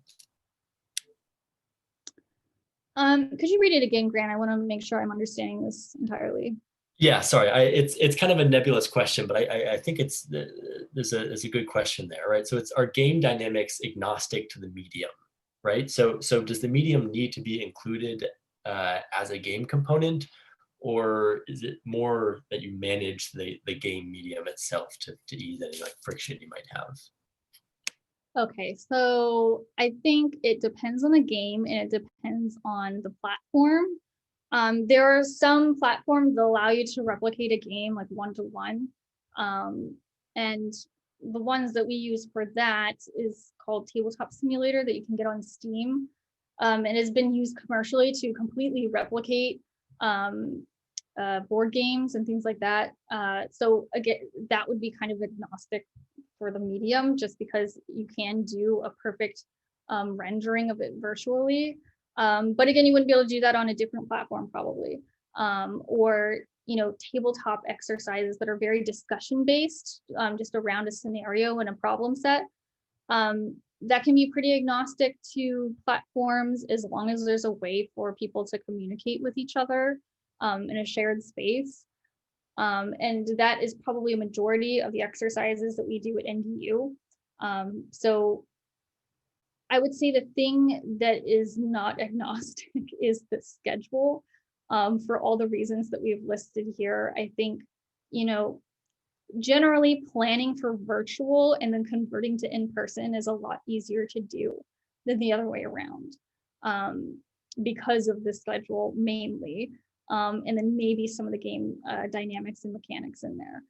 Could you read it again, Grant? I want to make sure I'm understanding this entirely. Yeah, sorry. It's kind of a nebulous question, but I think there's a good question there, right? So it's, are game dynamics agnostic to the medium, right? So does the medium need to be included as a game component, or is it more that you manage the game medium itself to ease any like friction you might have? Okay, so I think it depends on the game and it depends on the platform. There are some platforms that allow you to replicate a game like one-to-one. And the ones that we use for that is called Tabletop Simulator that you can get on Steam. It has been used commercially to completely replicate board games and things like that. So again, that would be kind of agnostic for the medium, just because you can do a perfect rendering of it virtually. But again, you wouldn't be able to do that on a different platform probably. Or, tabletop exercises that are very discussion based, just around a scenario and a problem set. That can be pretty agnostic to platforms as long as there's a way for people to communicate with each other in a shared space. And that is probably a majority of the exercises that we do at NDU. So I would say the thing that is not agnostic is the schedule, for all the reasons that we've listed here. I think, generally planning for virtual and then converting to in-person is a lot easier to do than the other way around, because of the schedule mainly, and then maybe some of the game dynamics and mechanics in there.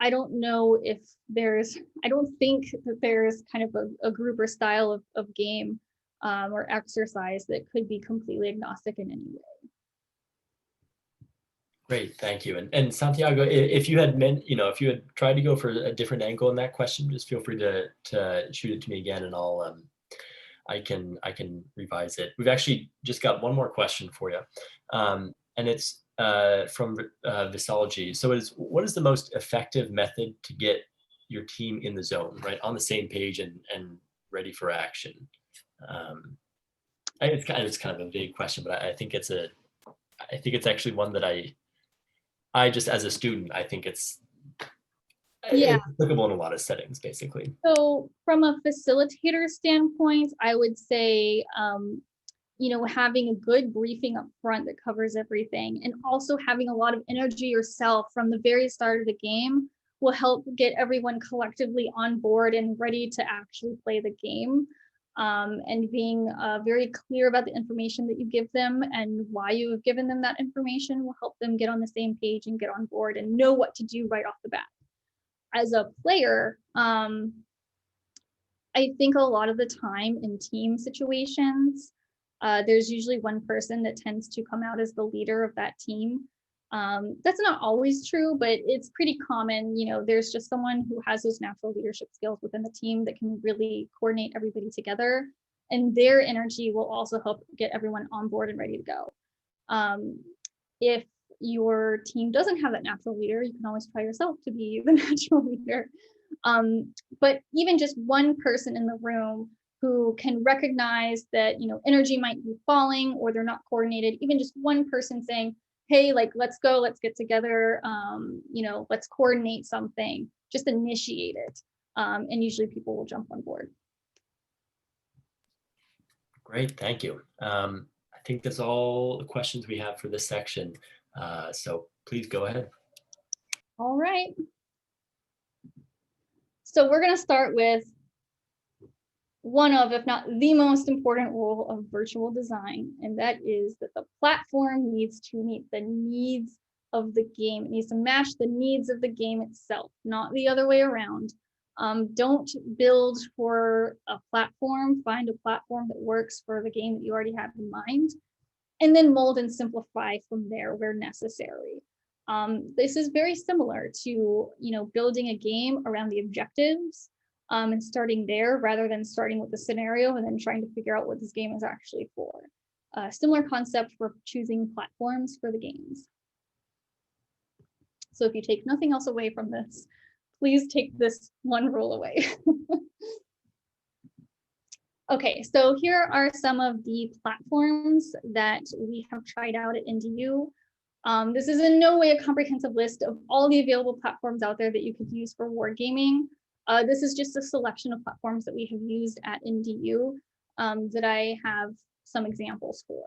I don't know if I don't think that there's kind of a group or style of game or exercise that could be completely agnostic in any way. Great, thank you. And Santiago, if you had if you had tried to go for a different angle in that question, just feel free to shoot it to me again, and I can revise it. We've actually just got one more question for you, and it's from Visology. So what is the most effective method to get your team in the zone, right, on the same page and ready for action? It's kind of a big question, but I think it's actually one that I just, as a student, I think it's applicable in a lot of settings, basically. So from a facilitator standpoint, I would say, having a good briefing up front that covers everything, and also having a lot of energy yourself from the very start of the game will help get everyone collectively on board and ready to actually play the game. And being very clear about the information that you give them and why you have given them that information will help them get on the same page and get on board and know what to do right off the bat. As a player, I think a lot of the time in team situations, there's usually one person that tends to come out as the leader of that team. That's not always true, but it's pretty common. There's just someone who has those natural leadership skills within the team that can really coordinate everybody together, and their energy will also help get everyone on board and ready to go. If your team doesn't have that natural leader, you can always try yourself to be the natural leader. But even just one person in the room who can recognize that, energy might be falling or they're not coordinated, even just one person saying, hey, let's go, let's get together, let's coordinate something, just initiate it. And usually people will jump on board. Great, thank you. I think that's all the questions we have for this section. So please go ahead. All right. So we're going to start with one of, if not the most important rule of virtual design, and that is that the platform needs to meet the needs of the game. It needs to match the needs of the game itself, not the other way around. Don't build for a platform, find a platform that works for the game that you already have in mind, and then mold and simplify from there where necessary. This is very similar to, building a game around the objectives, and starting there rather than starting with the scenario and then trying to figure out what this game is actually for. Similar concept for choosing platforms for the games. So if you take nothing else away from this, please take this one rule away. Okay, so here are some of the platforms that we have tried out at NDU. This is in no way a comprehensive list of all the available platforms out there that you could use for wargaming. This is just a selection of platforms that we have used at NDU that I have some examples for.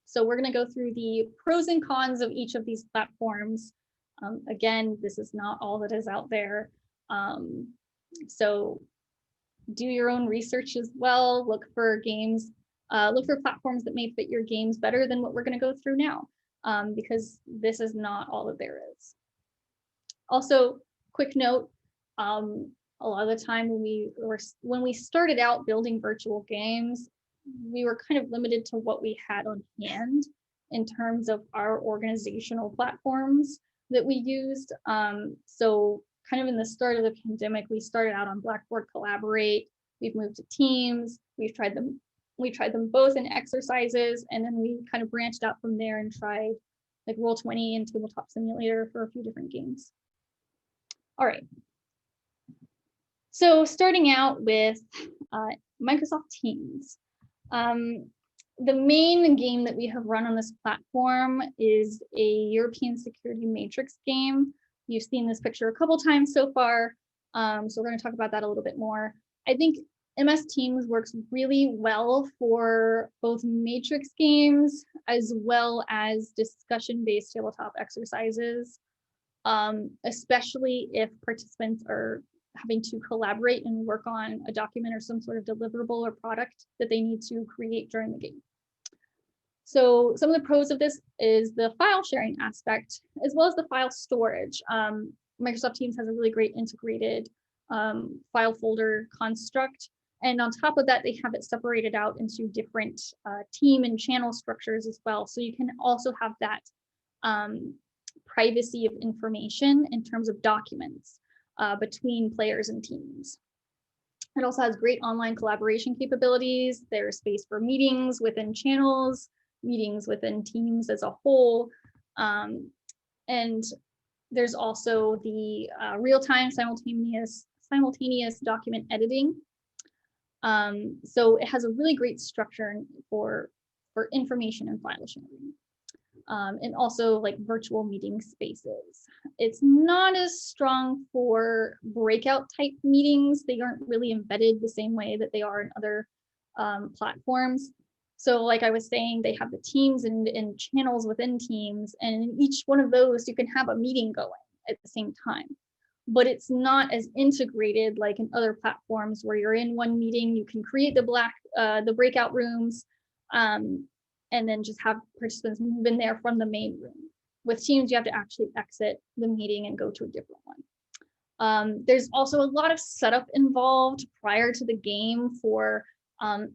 So we're going to go through the pros and cons of each of these platforms. Again, this is not all that is out there. So do your own research as well. Look for games, look for platforms that may fit your games better than what we're going to go through now, because this is not all that there is. Also, quick note, a lot of the time when we started out building virtual games, we were kind of limited to what we had on hand in terms of our organizational platforms that we used. So kind of in the start of the pandemic, we started out on Blackboard Collaborate. We've moved to Teams. We've tried them. We tried them both in exercises, and then we kind of branched out from there and tried like Roll20 and Tabletop Simulator for a few different games. All right. So starting out with Microsoft Teams. The main game that we have run on this platform is a European security matrix game. You've seen this picture a couple times so far, so we're going to talk about that a little bit more. I think MS Teams works really well for both matrix games as well as discussion-based tabletop exercises, especially if participants are having to collaborate and work on a document or some sort of deliverable or product that they need to create during the game. So some of the pros of this is the file sharing aspect, as well as the file storage. Microsoft Teams has a really great integrated file folder construct. And on top of that, they have it separated out into different team and channel structures as well. So you can also have that privacy of information in terms of documents between players and teams. It also has great online collaboration capabilities. There's space for meetings within channels, meetings within teams as a whole. And there's also the real-time simultaneous document editing. So it has a really great structure for information and file sharing. And also like virtual meeting spaces. It's not as strong for breakout type meetings. They aren't really embedded the same way that they are in other platforms. So like I was saying, they have the teams and channels within teams, and in each one of those, you can have a meeting going at the same time. But it's not as integrated like in other platforms where you're in one meeting, you can create the breakout rooms, and then just have participants move in there from the main room. With Teams, you have to actually exit the meeting and go to a different one. There's also a lot of setup involved prior to the game for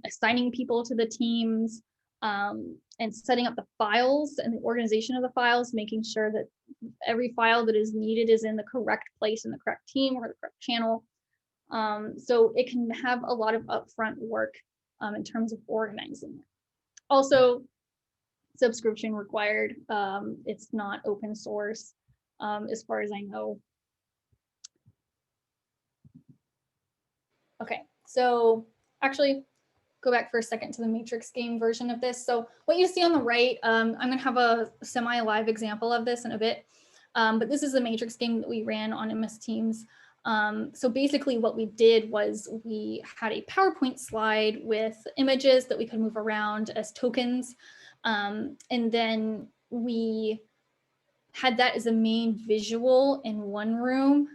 assigning people to the teams and setting up the files and the organization of the files, making sure that every file that is needed is in the correct place in the correct team or the correct channel. So it can have a lot of upfront work in terms of organizing it. Also, subscription required. It's not open source, as far as I know. Okay, so actually, go back for a second to the matrix game version of this. So what you see on the right, I'm going to have a semi-live example of this in a bit, but this is the matrix game that we ran on MS Teams. So basically what we did was we had a PowerPoint slide with images that we could move around as tokens. And then we had that as a main visual in one room.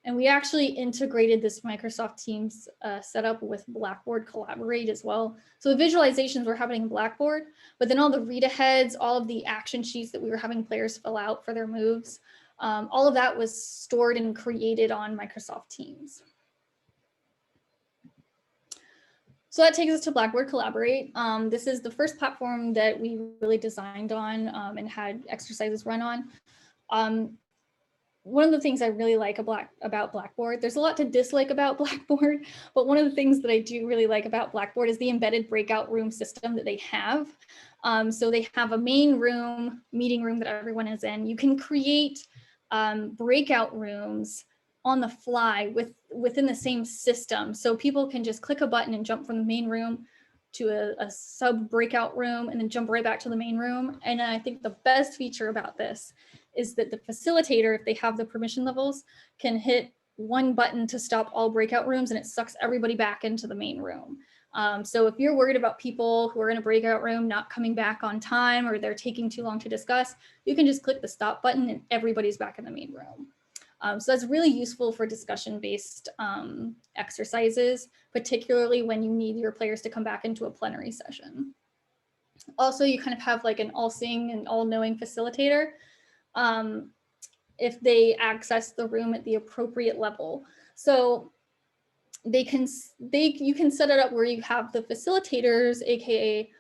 And we actually integrated this Microsoft Teams setup with Blackboard Collaborate as well. So the visualizations were happening in Blackboard, but then all the read aheads, all of the action sheets that we were having players fill out for their moves, all of that was stored and created on Microsoft Teams. So that takes us to Blackboard Collaborate. This is the first platform that we really designed on and had exercises run on. One of the things I really like about Blackboard, there's a lot to dislike about Blackboard, but one of the things that I do really like about Blackboard is the embedded breakout room system that they have. So they have a main room, meeting room that everyone is in. You can create breakout rooms on the fly within the same system. So people can just click a button and jump from the main room to a sub breakout room and then jump right back to the main room. And I think the best feature about this is that the facilitator, if they have the permission levels, can hit one button to stop all breakout rooms and it sucks everybody back into the main room. So if you're worried about people who are in a breakout room not coming back on time or they're taking too long to discuss, you can just click the stop button and everybody's back in the main room. So that's really useful for discussion-based exercises, particularly when you need your players to come back into a plenary session. Also, you kind of have like an all-seeing and all-knowing facilitator if they access the room at the appropriate level. So you can set it up where you have the facilitators, aka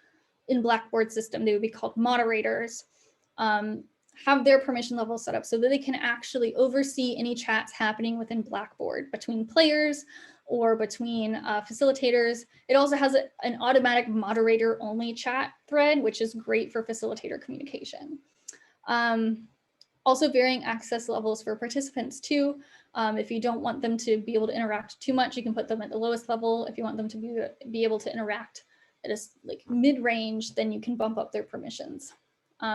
in Blackboard system, they would be called moderators, have their permission level set up so that they can actually oversee any chats happening within Blackboard between players or between facilitators. It also has an automatic moderator only chat thread, which is great for facilitator communication. Also varying access levels for participants too. If you don't want them to be able to interact too much, you can put them at the lowest level. If you want them to be able to interact at a like mid-range, then you can bump up their permissions.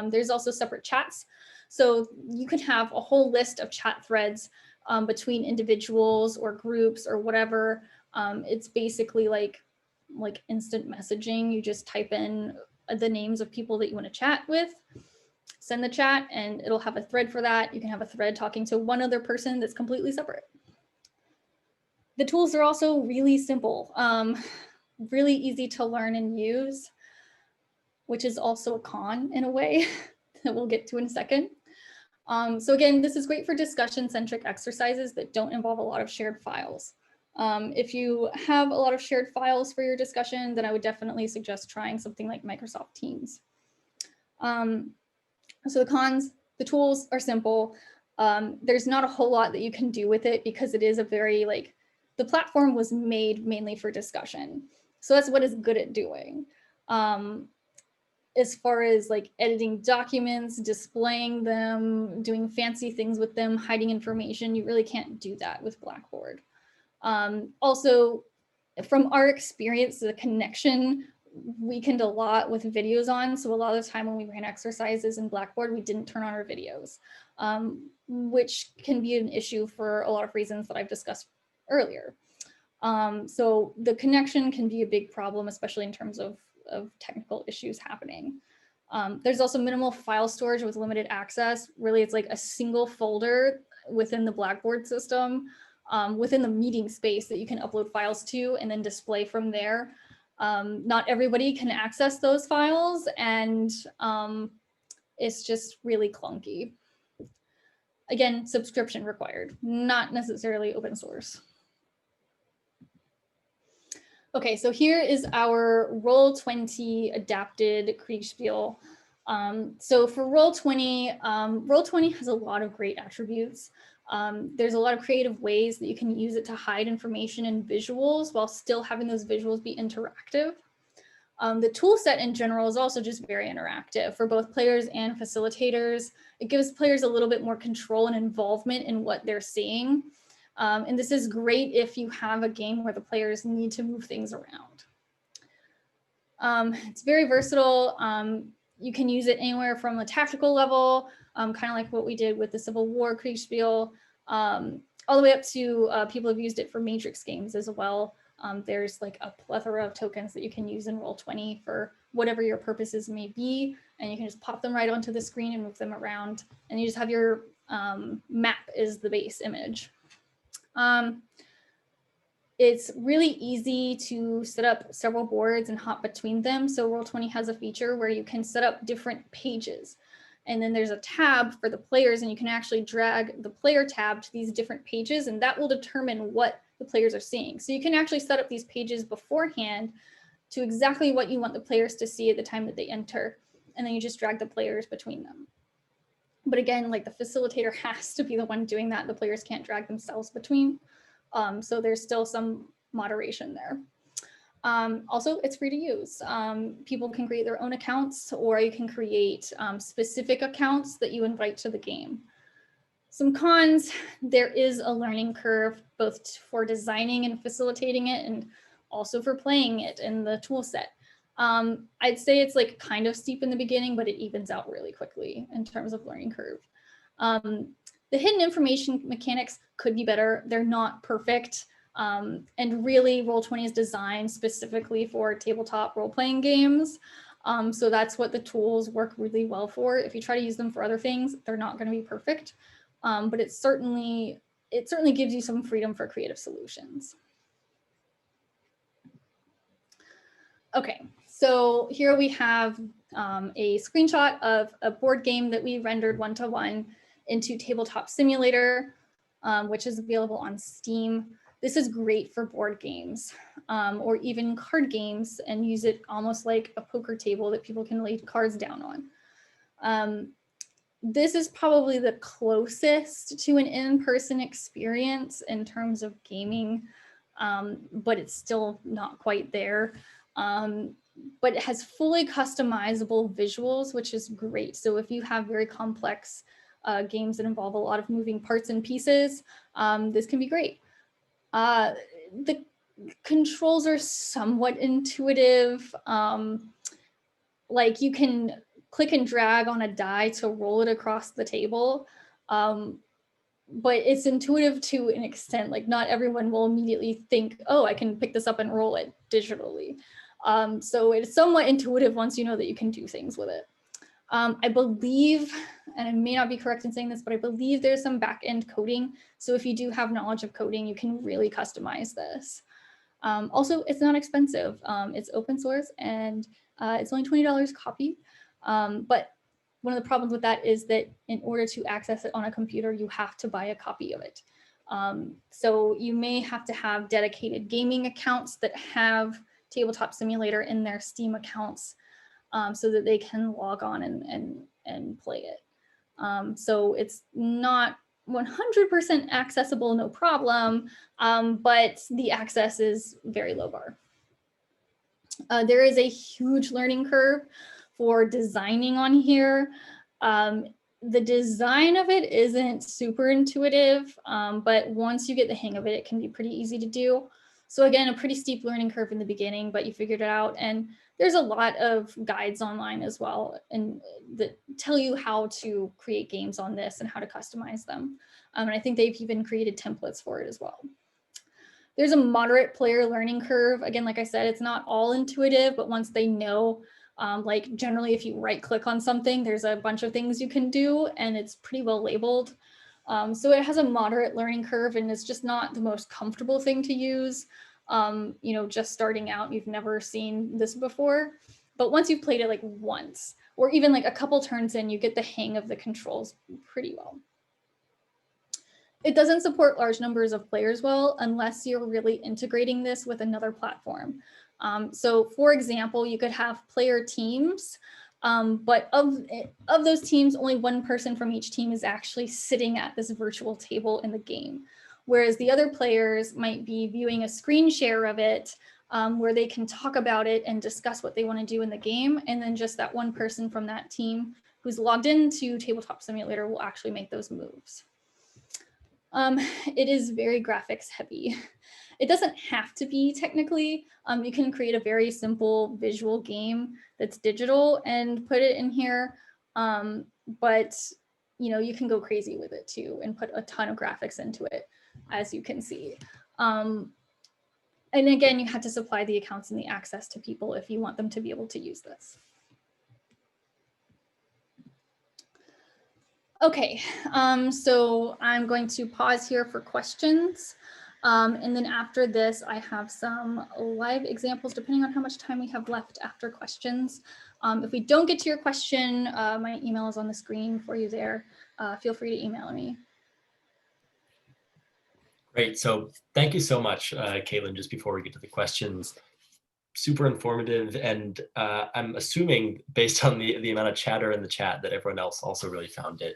There's also separate chats. So you can have a whole list of chat threads between individuals or groups or whatever. It's basically like instant messaging. You just type in the names of people that you want to chat with, send the chat, and it'll have a thread for that. You can have a thread talking to one other person that's completely separate. The tools are also really simple, really easy to learn and use, which is also a con in a way that we'll get to in a second. So again, this is great for discussion-centric exercises that don't involve a lot of shared files. If you have a lot of shared files for your discussion, then I would definitely suggest trying something like Microsoft Teams. So the cons, the tools are simple. There's not a whole lot that you can do with it because it is a very the platform was made mainly for discussion. So that's what it's good at doing. As far as editing documents, displaying them, doing fancy things with them, hiding information, you really can't do that with Blackboard. Also, from our experience, the connection weakened a lot with videos on. So a lot of the time when we ran exercises in Blackboard, we didn't turn on our videos, which can be an issue for a lot of reasons that I've discussed earlier. So the connection can be a big problem, especially in terms of technical issues happening. There's also minimal file storage with limited access. Really, it's like a single folder within the Blackboard system, within the meeting space that you can upload files to and then display from there. Not everybody can access those files, and it's just really clunky. Again, subscription required, not necessarily open source. Okay, so here is our Roll20 adapted Kriegspiel. So for Roll20, Roll20 has a lot of great attributes. There's a lot of creative ways that you can use it to hide information and visuals while still having those visuals be interactive. The tool set in general is also just very interactive for both players and facilitators. It gives players a little bit more control and involvement in what they're seeing. And this is great if you have a game where the players need to move things around. It's very versatile. You can use it anywhere from a tactical level, kind of like what we did with the Civil War Kriegspiel, all the way up to people have used it for Matrix games as well. There's a plethora of tokens that you can use in Roll20 for whatever your purposes may be, and you can just pop them right onto the screen and move them around, and you just have your map as the base image. It's really easy to set up several boards and hop between them. So Roll20 has a feature where you can set up different pages. And then there's a tab for the players, and you can actually drag the player tab to these different pages, and that will determine what the players are seeing. So you can actually set up these pages beforehand to exactly what you want the players to see at the time that they enter. And then you just drag the players between them. But again, the facilitator has to be the one doing that. The players can't drag themselves between. So there's still some moderation there. Also, it's free to use. People can create their own accounts, or you can create specific accounts that you invite to the game. Some cons: there is a learning curve, both for designing and facilitating it, and also for playing it in the tool set. I'd say it's like kind of steep in the beginning, but it evens out really quickly in terms of learning curve. The hidden information mechanics could be better. They're not perfect. And really Roll20 is designed specifically for tabletop role-playing games. So that's what the tools work really well for. If you try to use them for other things, they're not going to be perfect. But it certainly gives you some freedom for creative solutions. Okay, so here we have a screenshot of a board game that we rendered one-to-one into Tabletop Simulator, which is available on Steam. This is great for board games or even card games, and use it almost like a poker table that people can lay cards down on. This is probably the closest to an in-person experience in terms of gaming, but it's still not quite there. But it has fully customizable visuals, which is great. So if you have very complex games that involve a lot of moving parts and pieces, this can be great. The controls are somewhat intuitive. Like you can click and drag on a die to roll it across the table. But it's intuitive to an extent. Like not everyone will immediately think, oh, I can pick this up and roll it digitally. So it's somewhat intuitive once you know that you can do things with it. I believe, and I may not be correct in saying this, but I believe there's some back-end coding. So if you do have knowledge of coding, you can really customize this. Also, it's not expensive. It's open source and it's only $20 a copy. But one of the problems with that is that in order to access it on a computer, you have to buy a copy of it. So you may have to have dedicated gaming accounts that have Tabletop Simulator in their Steam accounts so that they can log on and play it. So it's not 100% accessible, no problem, but the access is very low bar. There is a huge learning curve for designing on here. The design of it isn't super intuitive, but once you get the hang of it, it can be pretty easy to do. So again, a pretty steep learning curve in the beginning, but you figured it out. And there's a lot of guides online as well, and that tell you how to create games on this and how to customize them. And I think they've even created templates for it as well. There's a moderate player learning curve. Again, like I said, it's not all intuitive, but once they know, like generally if you right click on something, there's a bunch of things you can do and it's pretty well labeled. So it has a moderate learning curve and it's just not the most comfortable thing to use. You know, just starting out, you've never seen this before, but once you've played it like once, or even like a couple turns in, you get the hang of the controls pretty well. It doesn't support large numbers of players well, unless you're really integrating this with another platform. So for example, you could have player teams, but of those teams, only one person from each team is actually sitting at this virtual table in the game. Whereas the other players might be viewing a screen share of it where they can talk about it and discuss what they want to do in the game. And then just that one person from that team who's logged into Tabletop Simulator will actually make those moves. It is very graphics heavy. It doesn't have to be technically. You can create a very simple visual game that's digital and put it in here. But you know, you can go crazy with it too and put a ton of graphics into it, as you can see. And again, you have to supply the accounts and the access to people if you want them to be able to use this. Okay, so I'm going to pause here for questions. And then after this, I have some live examples, depending on how much time we have left after questions. If we don't get to your question, my email is on the screen for you there. Feel free to email me. Great. So thank you so much, Caitlin, just before we get to the questions. Super informative. And I'm assuming based on the amount of chatter in the chat that everyone else also really found it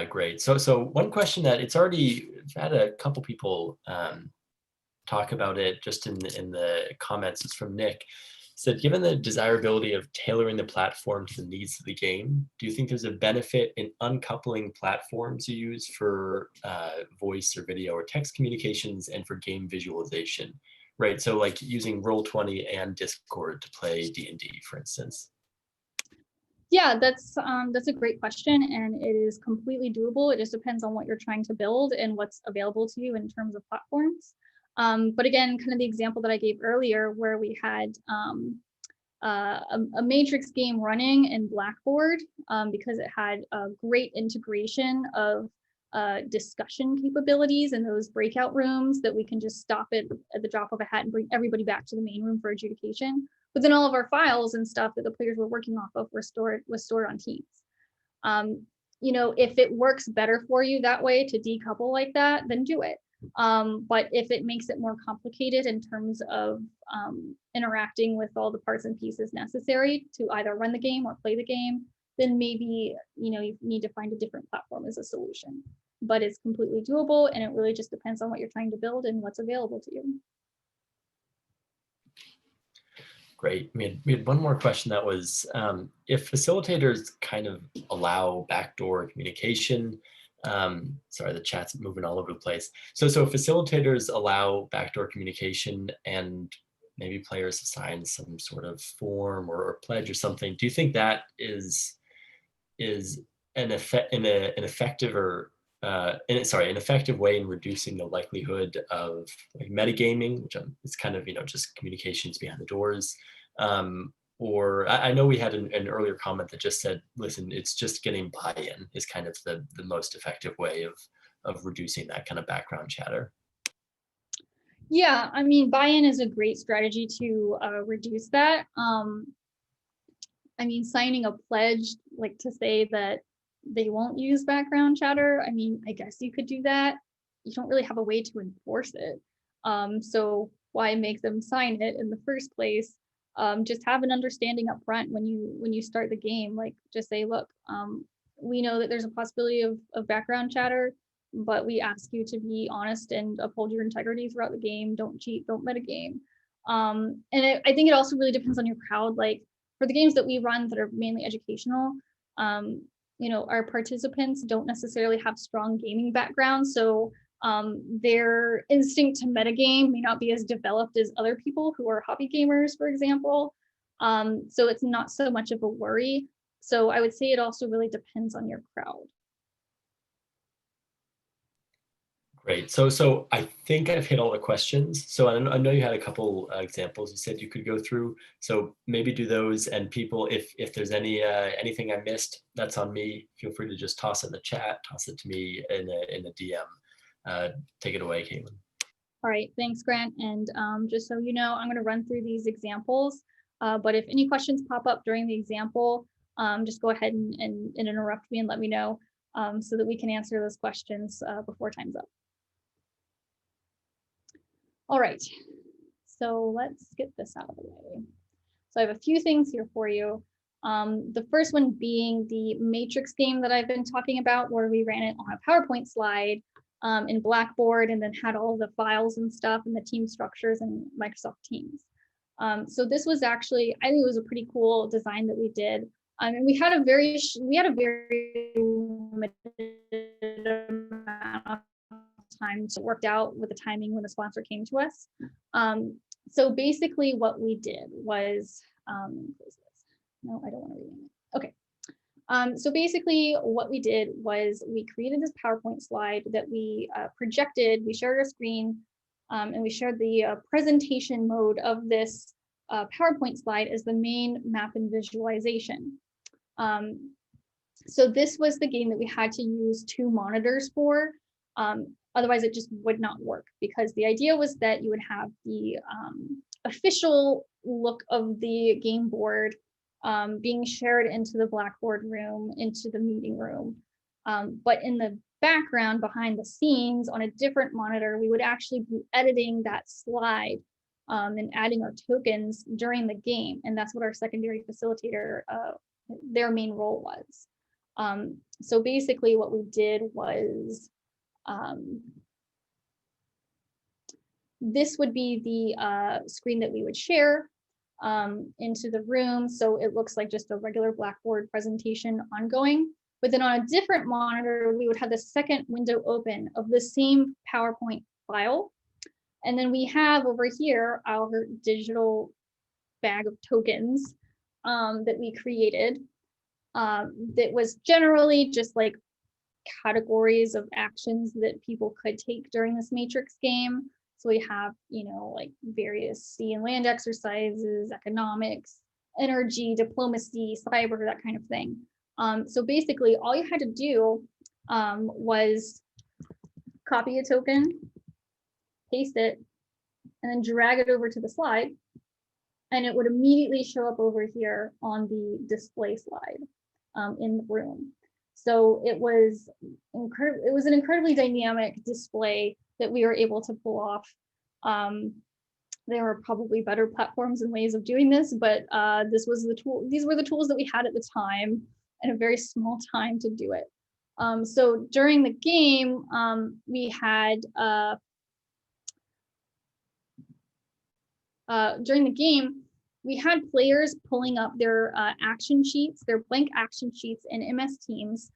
great. So one question that it's already had a couple people talk about it just in the comments is from Nick. Said, given the desirability of tailoring the platform to the needs of the game, do you think there's a benefit in uncoupling platforms you use for voice or video or text communications and for game visualization? right? So like using Roll20 and Discord to play D&D, for instance. Yeah, that's a great question, and it is completely doable. It just depends on what you're trying to build and what's available to you in terms of platforms. But again, kind of the example that I gave earlier, where we had a matrix game running in Blackboard because it had a great integration of discussion capabilities in those breakout rooms that we can just stop it at the drop of a hat and bring everybody back to the main room for adjudication. But then all of our files and stuff that the players were working off of was stored on Teams. You know, if it works better for you that way to decouple like that, then do it. But if it makes it more complicated in terms of interacting with all the parts and pieces necessary to either run the game or play the game, then maybe, you know, you need to find a different platform as a solution. But it's completely doable, and it really just depends on what you're trying to build and what's available to you. Great. We had one more question that was, if facilitators kind of allow backdoor communication, sorry, the chat's moving all over the place. So facilitators allow backdoor communication and maybe players assign some sort of form or pledge or something. Do you think that is an effective or an effective way in reducing the likelihood of like metagaming, which is kind of, you know, just communications behind the doors? Or I know we had an earlier comment that just said, listen, it's just getting buy-in is kind of the most effective way of reducing that kind of background chatter. Yeah, I mean, buy-in is a great strategy to reduce that. I mean, signing a pledge, like to say that they won't use background chatter, I mean, I guess you could do that. You don't really have a way to enforce it. So why make them sign it in the first place? Just have an understanding up front when you start the game, like just say, look, we know that there's a possibility of background chatter, but we ask you to be honest and uphold your integrity throughout the game. Don't cheat, don't metagame. And I think it also really depends on your crowd. Like for the games that we run that are mainly educational, you know, our participants don't necessarily have strong gaming backgrounds. So their instinct to metagame may not be as developed as other people who are hobby gamers, for example. So it's not so much of a worry. So I would say it also really depends on your crowd. Great. So I think I've hit all the questions. So I know you had a couple examples you said you could go through. So maybe do those, and people, if there's anything I missed, that's on me. Feel free to just toss it in the chat, toss it to me in a DM. Take it away, Caitlin. All right, thanks, Grant. And just so you know, I'm going to run through these examples. But if any questions pop up during the example, just go ahead and interrupt me and let me know so that we can answer those questions before time's up. All right, so let's get this out of the way. So I have a few things here for you. The first one being the matrix game that I've been talking about, where we ran it on a PowerPoint slide in Blackboard and then had all the files and stuff and the team structures in Microsoft Teams. So this was actually, I think it was a pretty cool design that we did. And we had a very limited amount of time to work out with the timing when the sponsor came to us. So basically what we did was, no, I don't want to rename it. Okay. So basically what we did was we created this PowerPoint slide that we projected, we shared our screen, and we shared the presentation mode of this PowerPoint slide as the main map and visualization. So this was the game that we had to use 2 monitors for. Otherwise, it just would not work, because the idea was that you would have the official look of the game board being shared into the Blackboard room, into the meeting room. But in the background, behind the scenes, on a different monitor, we would actually be editing that slide and adding our tokens during the game. And that's what our secondary facilitator, their main role was. So basically what we did was, this would be the screen that we would share into the room. So it looks like just a regular Blackboard presentation ongoing. But then on a different monitor, we would have the second window open of the same PowerPoint file. And then we have over here our digital bag of tokens that we created that was generally just like categories of actions that people could take during this matrix game. So we have, like various sea and land exercises, economics, energy, diplomacy, cyber, that kind of thing. So basically all you had to do was copy a token, paste it, and then drag it over to the slide. And it would immediately show up over here on the display slide in the room. So it was an incredibly dynamic display that we were able to pull off. There were probably better platforms and ways of doing this, but these were the tools that we had at the time and a very small time to do it. So during the game, we had players pulling up their action sheets, their blank action sheets in MS Teams.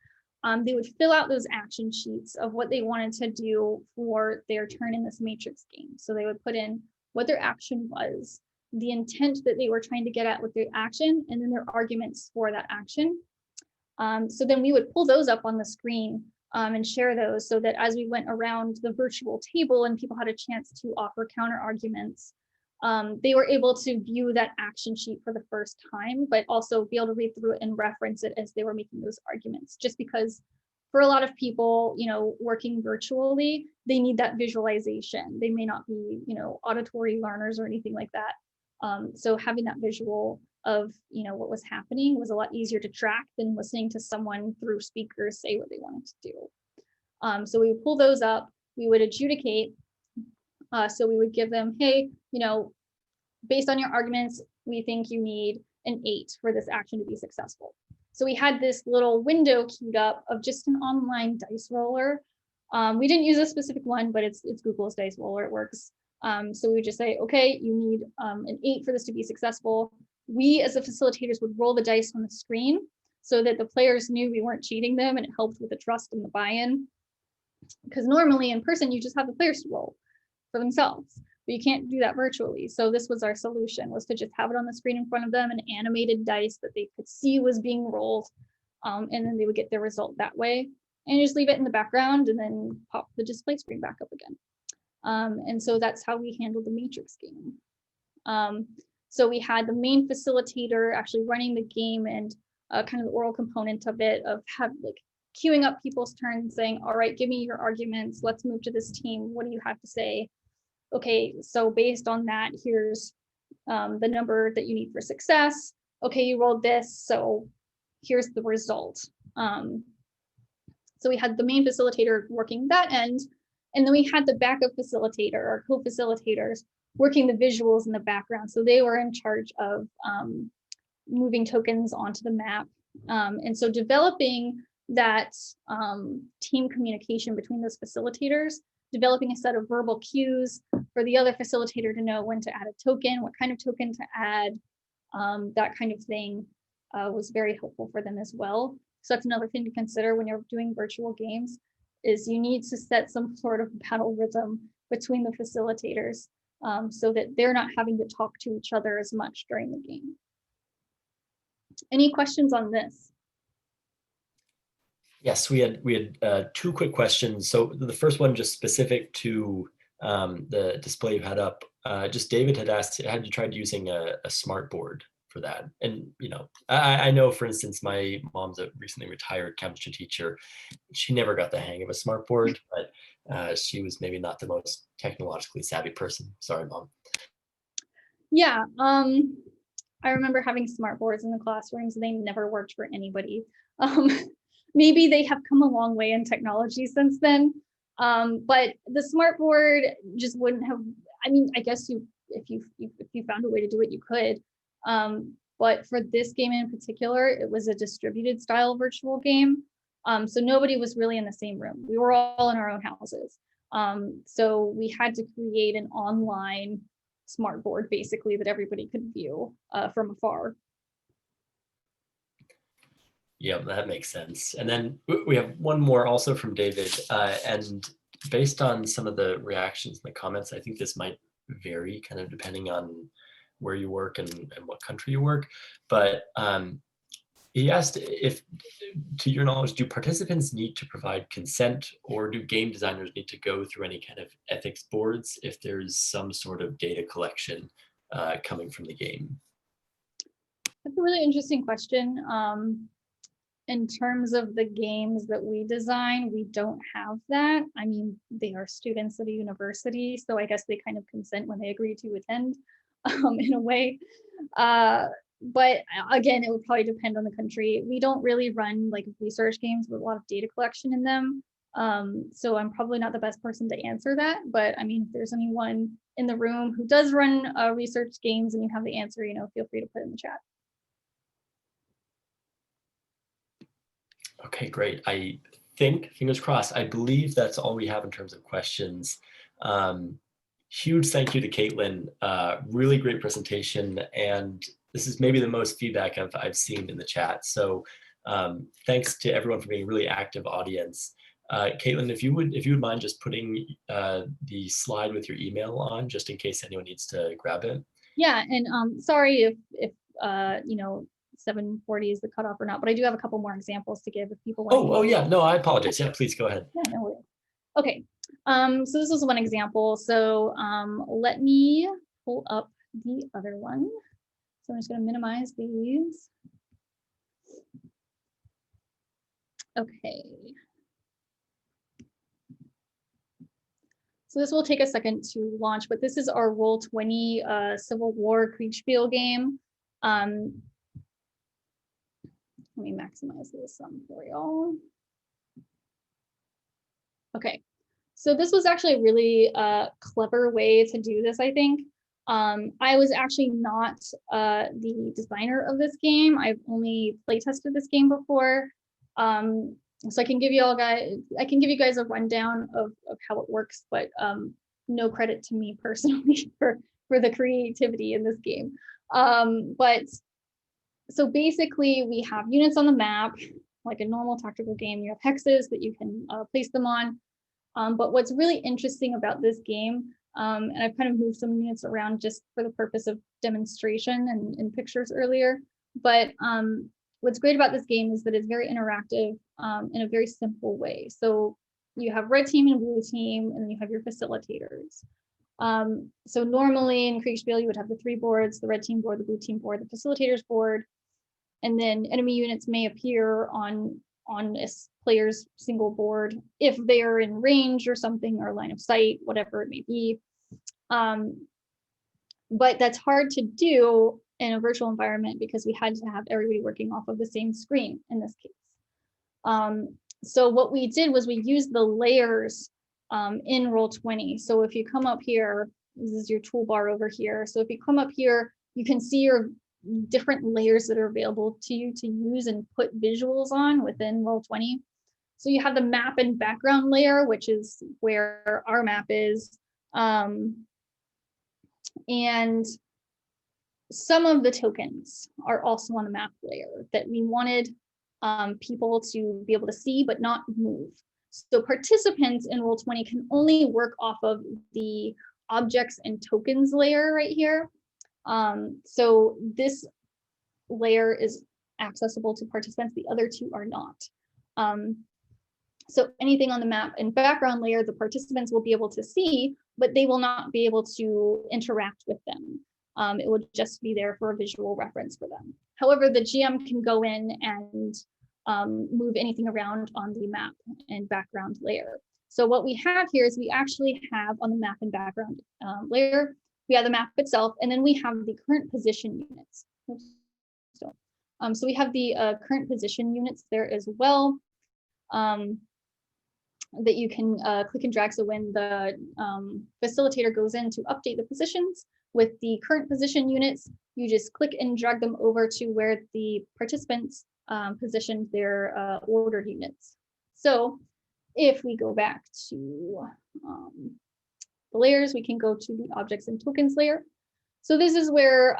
They would fill out those action sheets of what they wanted to do for their turn in this matrix game. So they would put in what their action was, the intent that they were trying to get at with their action, and then their arguments for that action. So then we would pull those up on the screen and share those so that as we went around the virtual table and people had a chance to offer counter arguments, they were able to view that action sheet for the first time, but also be able to read through it and reference it as they were making those arguments. Just because for a lot of people, working virtually, they need that visualization. They may not be, auditory learners or anything like that. So having that visual of, what was happening was a lot easier to track than listening to someone through speakers say what they wanted to do. So we would pull those up, we would adjudicate. So we would give them, hey, based on your arguments, we think you need an 8 for this action to be successful. So we had this little window queued up of just an online dice roller. We didn't use a specific one, but it's Google's dice roller, it works. So we would just say, okay, you need an 8 for this to be successful. We as the facilitators would roll the dice on the screen so that the players knew we weren't cheating them, and it helped with the trust and the buy-in. Because normally in person, you just have the players to roll for themselves, but you can't do that virtually. So this was our solution, was to just have it on the screen in front of them, an animated dice that they could see was being rolled, and then they would get their result that way, and just leave it in the background and then pop the display screen back up again. And so that's how we handled the matrix game. So we had the main facilitator actually running the game, and kind of the oral component of it, of queuing up people's turns, saying, all right, give me your arguments, let's move to this team, what do you have to say? Okay, so based on that, here's the number that you need for success. Okay, you rolled this, so here's the result. So we had the main facilitator working that end, and then we had the backup facilitator or co-facilitators working the visuals in the background. So they were in charge of moving tokens onto the map. And so developing that team communication between those facilitators, developing a set of verbal cues for the other facilitator to know when to add a token, what kind of token to add, that kind of thing was very helpful for them as well. So that's another thing to consider when you're doing virtual games, is you need to set some sort of battle rhythm between the facilitators so that they're not having to talk to each other as much during the game. Any questions on this? Yes, we had 2 quick questions. So the first one, just specific to the display you had up. Just David had asked, had you tried using a smart board for that? And I know, for instance, my mom's a recently retired chemistry teacher. She never got the hang of a smart board, but she was maybe not the most technologically savvy person. Sorry, Mom. Yeah, I remember having smart boards in the classrooms, and they never worked for anybody. Maybe they have come a long way in technology since then, but the smart board just wouldn't have. I mean, I guess if you found a way to do it, you could. But for this game in particular, it was a distributed style virtual game, so nobody was really in the same room. We were all in our own houses, so we had to create an online smart board basically that everybody could view from afar. Yeah, that makes sense. And then we have one more also from David, and based on some of the reactions in the comments, I think this might vary kind of depending on where you work and what country you work. But he asked if, to your knowledge, do participants need to provide consent, or do game designers need to go through any kind of ethics boards if there's some sort of data collection coming from the game? That's a really interesting question. In terms of the games that we design, we don't have that. I mean, they are students at a university, so I guess they kind of consent when they agree to attend, in a way. But again, it would probably depend on the country. We don't really run like research games with a lot of data collection in them. So I'm probably not the best person to answer that. But I mean, if there's anyone in the room who does run research games and you have the answer, feel free to put it in the chat. Okay, great. I think, fingers crossed, I believe that's all we have in terms of questions. Huge thank you to Caitlin. Really great presentation. And this is maybe the most feedback I've seen in the chat. So thanks to everyone for being a really active audience. Caitlin, if you would mind just putting the slide with your email on, just in case anyone needs to grab it. Yeah, and sorry if 7:40 is the cutoff or not, but I do have a couple more examples to give if people want. Oh yeah, no, I apologize. Yeah, please go ahead. Yeah, no worries. Okay, so this is one example. So let me pull up the other one. So I'm just going to minimize these. Okay. So this will take a second to launch, but this is our Roll20 Civil War Kriegspiel game. Let me maximize this for y'all. Okay, so this was actually a really clever way to do this, I think. I was actually not the designer of this game. I've only play tested this game before. So I can give you guys a rundown of how it works, but no credit to me personally for the creativity in this game. But so basically we have units on the map, like a normal tactical game. You have hexes that you can place them on. But what's really interesting about this game, and I've kind of moved some units around just for the purpose of demonstration and in pictures earlier, but what's great about this game is that it's very interactive in a very simple way. So you have red team and blue team, and then you have your facilitators. So normally in Kriegspiel, you would have the 3 boards, the red team board, the blue team board, the facilitators board, and then enemy units may appear on a player's single board if they are in range or something, or line of sight, whatever it may be. But that's hard to do in a virtual environment because we had to have everybody working off of the same screen in this case. So what we did was we used the layers in Roll20. So if you come up here, this is your toolbar over here. So if you come up here, you can see your different layers that are available to you to use and put visuals on within Roll20. So you have the map and background layer, which is where our map is. And some of the tokens are also on the map layer that we wanted people to be able to see but not move. So participants in Roll20 can only work off of the objects and tokens layer right here. So this layer is accessible to participants, the other 2 are not. So anything on the map and background layer, the participants will be able to see, but they will not be able to interact with them. It will just be there for a visual reference for them. However, the GM can go in and move anything around on the map and background layer. So what we have here is we actually have on the map and background layer, we have the map itself, and then we have the current position units. So we have the current position units there as well, that you can click and drag. So when the facilitator goes in to update the positions with the current position units, you just click and drag them over to where the participants positioned their ordered units. So if we go back to the layers, we can go to the objects and tokens layer. So this is where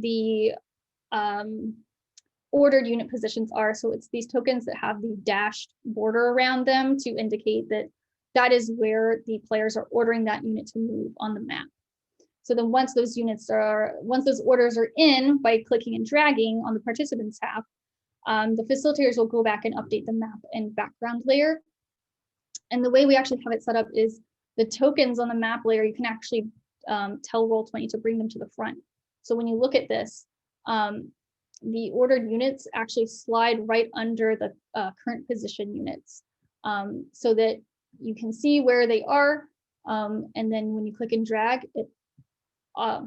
the ordered unit positions are. So it's these tokens that have the dashed border around them to indicate that that is where the players are ordering that unit to move on the map. So then once those orders are in by clicking and dragging on the participants tab, the facilitators will go back and update the map and background layer. And the way we actually have it set up is the tokens on the map layer, you can actually tell Roll20 to bring them to the front. So when you look at this, the ordered units actually slide right under the current position units, so that you can see where they are. And then when you click and drag, it, I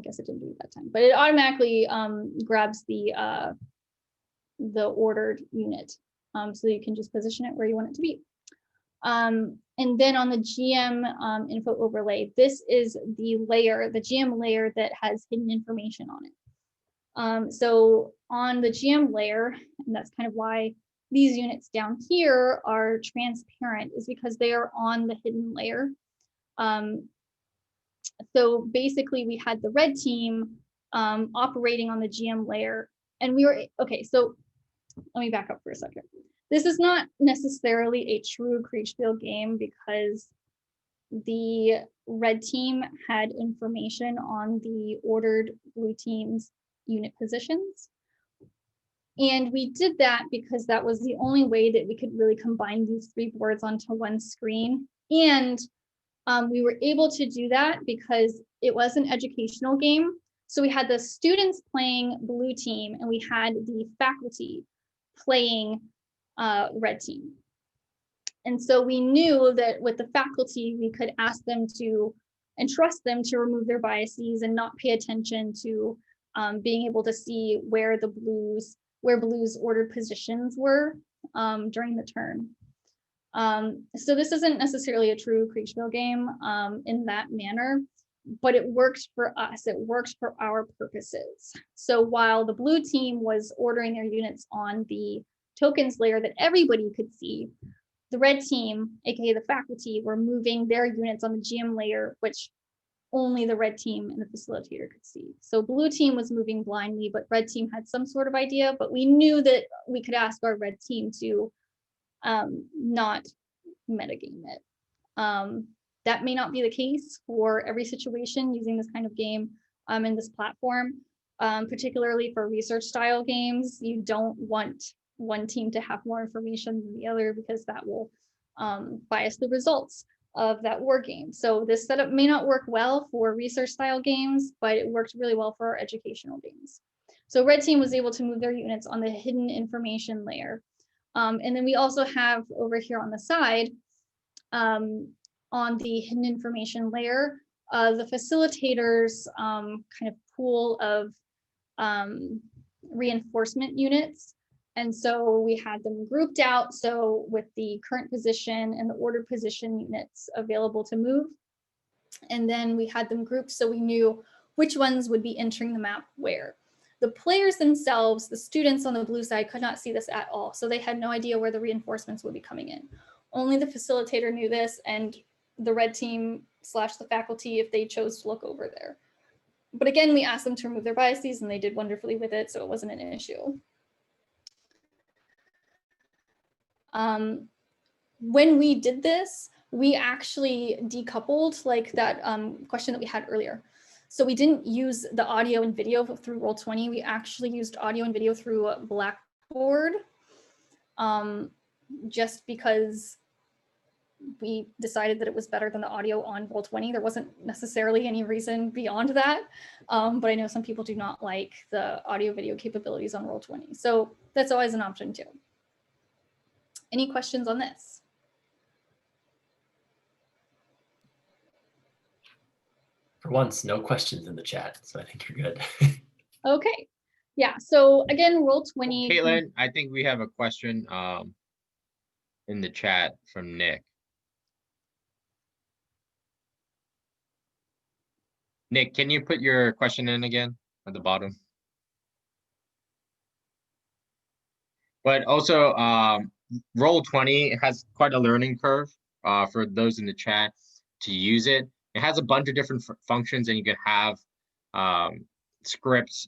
guess it didn't do it that time, but it automatically grabs the ordered unit, so you can just position it where you want it to be. And then on the GM info overlay, this is the layer, the GM layer that has hidden information on it. So on the GM layer, and that's kind of why these units down here are transparent, is because they are on the hidden layer. So basically we had the red team operating on the GM layer, and we were, okay, so let me back up for a second. This is not necessarily a true Kriegspiel game because the red team had information on the ordered blue team's unit positions. And we did that because that was the only way that we could really combine these three boards onto one screen. And we were able to do that because it was an educational game. So we had the students playing blue team and we had the faculty playing red team. And so we knew that with the faculty, we could ask them to and trust them to remove their biases and not pay attention to being able to see where blues ordered positions were during the turn. So this isn't necessarily a true Kriegspiel game in that manner, but it worked for us. It worked for our purposes. So while the blue team was ordering their units on the tokens layer that everybody could see, the red team, aka the faculty, were moving their units on the GM layer, which only the red team and the facilitator could see. So blue team was moving blindly, but red team had some sort of idea, but we knew that we could ask our red team to not metagame it. That may not be the case for every situation using this kind of game in this platform, particularly for research style games. You don't want one team to have more information than the other because that will bias the results of that war game. So this setup may not work well for research style games, but it worked really well for our educational games. So red team was able to move their units on the hidden information layer. And then we also have over here on the side, on the hidden information layer, the facilitators kind of pool of reinforcement units. And so we had them grouped out. So with the current position and the ordered position units available to move. And then we had them grouped so we knew which ones would be entering the map where. The players themselves, the students on the blue side, could not see this at all. So they had no idea where the reinforcements would be coming in. Only the facilitator knew this, and the red team / the faculty if they chose to look over there. But again, we asked them to remove their biases and they did wonderfully with it, so it wasn't an issue. When we did this, we actually decoupled like that question that we had earlier. So we didn't use the audio and video through Roll20. We actually used audio and video through Blackboard, just because we decided that it was better than the audio on Roll20. There wasn't necessarily any reason beyond that, but I know some people do not like the audio video capabilities on Roll20. So that's always an option too. Any questions on this? For once, no questions in the chat, so I think you're good. Okay. Yeah, so again, Roll20. Caitlin, I think we have a question in the chat from Nick. Nick, can you put your question in again at the bottom? But also, Roll20 has quite a learning curve for those in the chat to use it. It has a bunch of different functions, and you can have scripts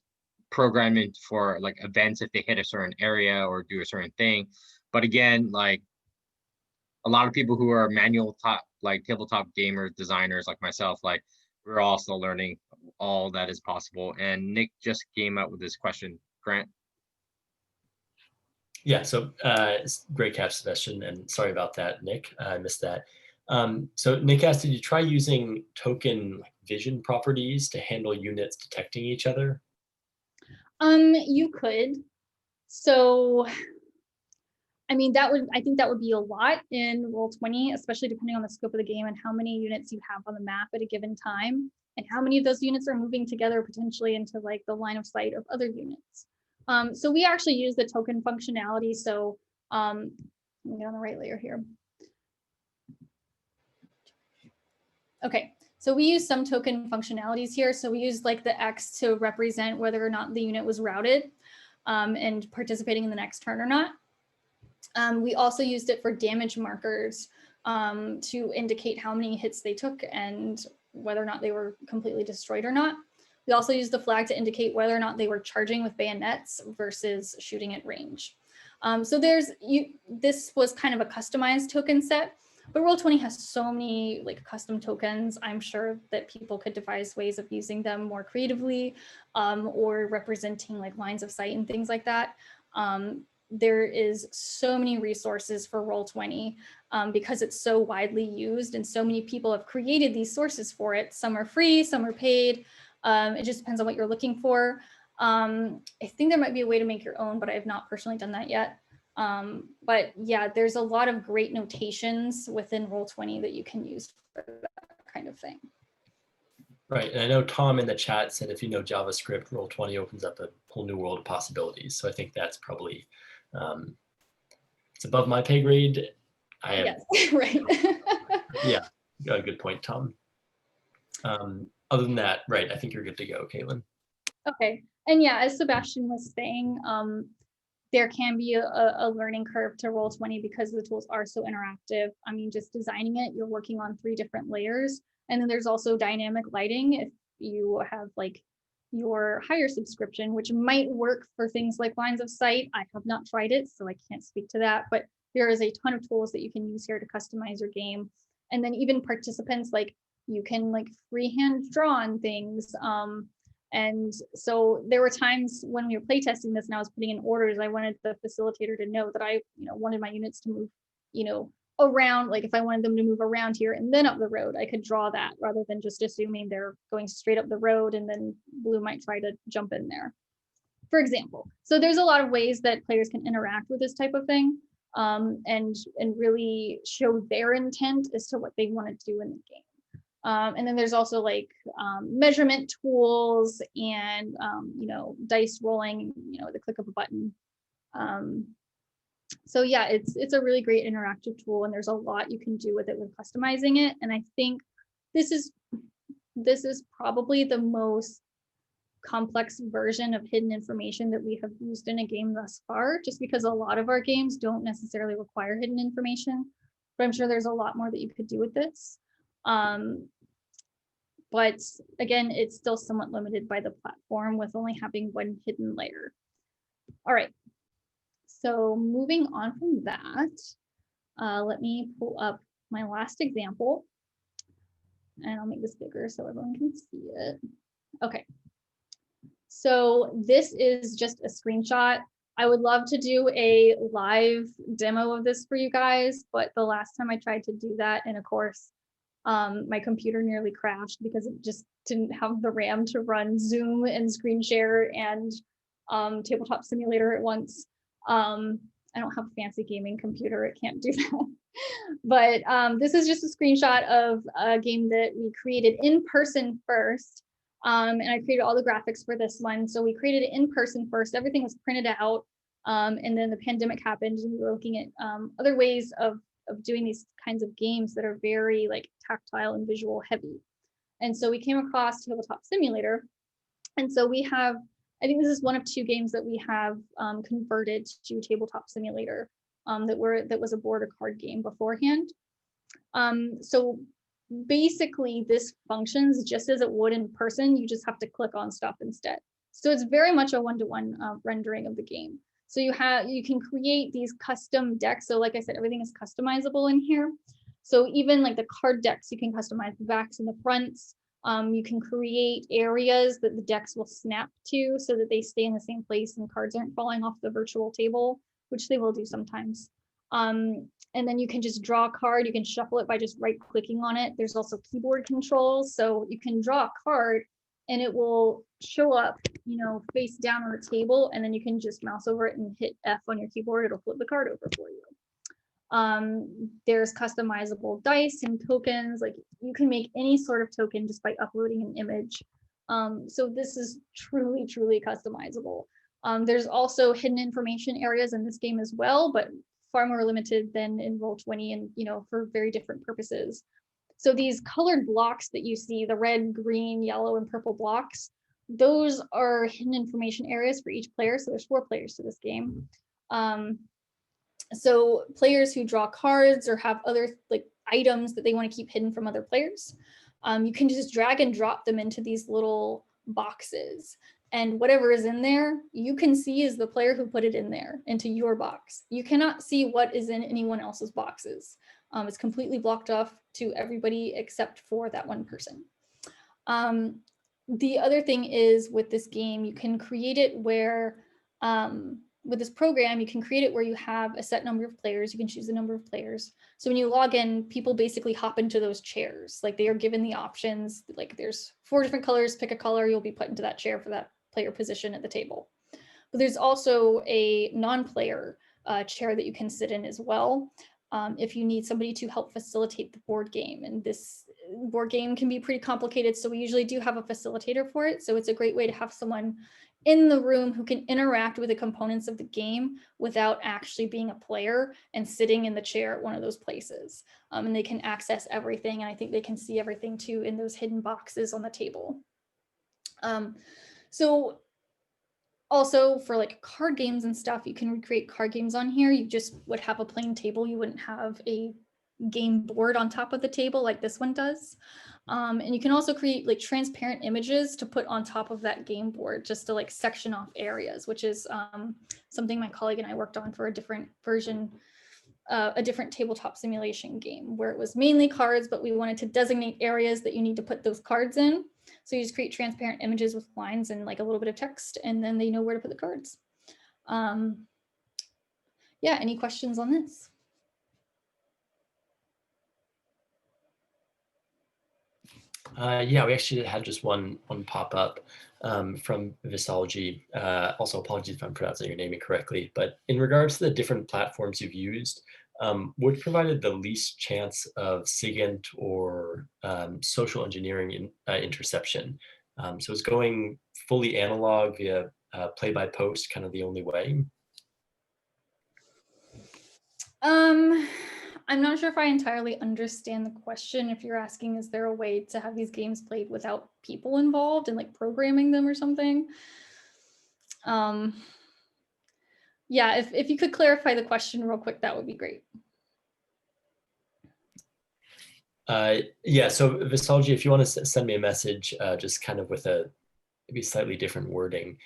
programming for like events if they hit a certain area or do a certain thing. But again, like a lot of people who are manual like tabletop gamers, designers like myself, like we're also learning all that is possible. And Nick just came up with this question, Grant. Yeah, so great catch, Sebastian, and sorry about that, Nick. I missed that. So Nick asked, did you try using token vision properties to handle units detecting each other? You could. So, I mean, I think that would be a lot in Roll20, especially depending on the scope of the game and how many units you have on the map at a given time, and how many of those units are moving together potentially into like the line of sight of other units. So we actually use the token functionality. So let me get on the right layer here. Okay, so we use some token functionalities here. So we use like the X to represent whether or not the unit was routed and participating in the next turn or not. We also used it for damage markers to indicate how many hits they took and whether or not they were completely destroyed or not. We also used the flag to indicate whether or not they were charging with bayonets versus shooting at range. So this was kind of a customized token set, but Roll20 has so many like custom tokens. I'm sure that people could devise ways of using them more creatively or representing like lines of sight and things like that. There is so many resources for Roll20 because it's so widely used and so many people have created these sources for it. Some are free, some are paid. It just depends on what you're looking for. I think there might be a way to make your own, but I have not personally done that yet. But yeah, there's a lot of great notations within Roll20 that you can use for that kind of thing. Right, and I know Tom in the chat said if you know JavaScript, Roll20 opens up a whole new world of possibilities. So I think that's probably, it's above my pay grade. Yes, right. Yeah, a good point, Tom. Other than that, right, I think you're good to go, Caitlin. Okay, and yeah, as Sebastian was saying, there can be a learning curve to Roll20 because the tools are so interactive. I mean, just designing it, you're working on 3 different layers. And then there's also dynamic lighting if you have like your higher subscription, which might work for things like lines of sight. I have not tried it, so I can't speak to that, but there is a ton of tools that you can use here to customize your game. And then even participants, like you can like freehand draw on things. And so there were times when we were playtesting this and I was putting in orders, I wanted the facilitator to know that I, wanted my units to move, around, like if I wanted them to move around here and then up the road, I could draw that rather than just assuming they're going straight up the road and then blue might try to jump in there, for example. So there's a lot of ways that players can interact with this type of thing and really show their intent as to what they want to do in the game. And then there's also like measurement tools and, dice rolling, the click of a button. So yeah, it's a really great interactive tool and there's a lot you can do with it with customizing it. And I think this is probably the most complex version of hidden information that we have used in a game thus far, just because a lot of our games don't necessarily require hidden information, but I'm sure there's a lot more that you could do with this. But again, it's still somewhat limited by the platform with only having one hidden layer. All right, so moving on from that, let me pull up my last example and I'll make this bigger so everyone can see it. Okay, so this is just a screenshot. I would love to do a live demo of this for you guys, but the last time I tried to do that in a course, my computer nearly crashed because it just didn't have the RAM to run Zoom and screen share and tabletop simulator at once. I don't have a fancy gaming computer, it can't do that. But this is just a screenshot of a game that we created in person first. And I created all the graphics for this one. So we created it in person first, everything was printed out. And then the pandemic happened and we were looking at other ways of doing these kinds of games that are very like tactile and visual heavy. And so we came across Tabletop Simulator. And so we have, I think this is one of 2 games that we have converted to Tabletop Simulator that was a board or card game beforehand. So basically this functions just as it would in person, you just have to click on stuff instead. So it's very much a one-to-one rendering of the game. So you can create these custom decks. So like I said, everything is customizable in here. So even like the card decks, you can customize the backs and the fronts. You can create areas that the decks will snap to so that they stay in the same place and cards aren't falling off the virtual table, which they will do sometimes. And then you can just draw a card. You can shuffle it by just right clicking on it. There's also keyboard controls. So you can draw a card and it will show up, you know, face down on the table, and then you can just mouse over it and hit F on your keyboard. It'll flip the card over for you. There's customizable dice and tokens. Like you can make any sort of token just by uploading an image. So this is truly, truly customizable. There's also hidden information areas in this game as well, but far more limited than in Roll20, and you know, for very different purposes. So these colored blocks that you see, the red, green, yellow, and purple blocks, those are hidden information areas for each player. So there's 4 players to this game. So players who draw cards or have other like items that they want to keep hidden from other players, you can just drag and drop them into these little boxes. And whatever is in there, you can see as the player who put it in there into your box. You cannot see what is in anyone else's boxes. It's completely blocked off to everybody except for that one person. The other thing is with this game, you can create it where, with this program, you can create it where you have a set number of players. You can choose the number of players. So when you log in, people basically hop into those chairs. Like they are given the options, like there's 4 different colors, pick a color, you'll be put into that chair for that player position at the table. But there's also a non-player chair that you can sit in as well. If you need somebody to help facilitate the board game. And this board game can be pretty complicated, so we usually do have a facilitator for it. So it's a great way to have someone in the room who can interact with the components of the game without actually being a player and sitting in the chair at one of those places. And they can access everything, and I think they can see everything too in those hidden boxes on the table. So also for like card games and stuff, you can recreate card games on here. You just would have a plain table. You wouldn't have a game board on top of the table like this one does. And you can also create like transparent images to put on top of that game board just to like section off areas, which is something my colleague and I worked on for a different version, a different tabletop simulation game where it was mainly cards, but we wanted to designate areas that you need to put those cards in. So you just create transparent images with lines and like a little bit of text, and then they know where to put the cards. Yeah, any questions on this? Yeah, we actually had just one pop up from Visology. Also, apologies if I'm pronouncing your name incorrectly, but in regards to the different platforms you've used, which provided the least chance of SIGINT or social engineering interception? So is going fully analog via play-by-post kind of the only way? I'm not sure if I entirely understand the question. If you're asking, is there a way to have these games played without people involved and like programming them or something? Yeah, if you could clarify the question real quick, that would be great. Yeah, so Visology, if you want to send me a message, just kind of with a maybe slightly different wording.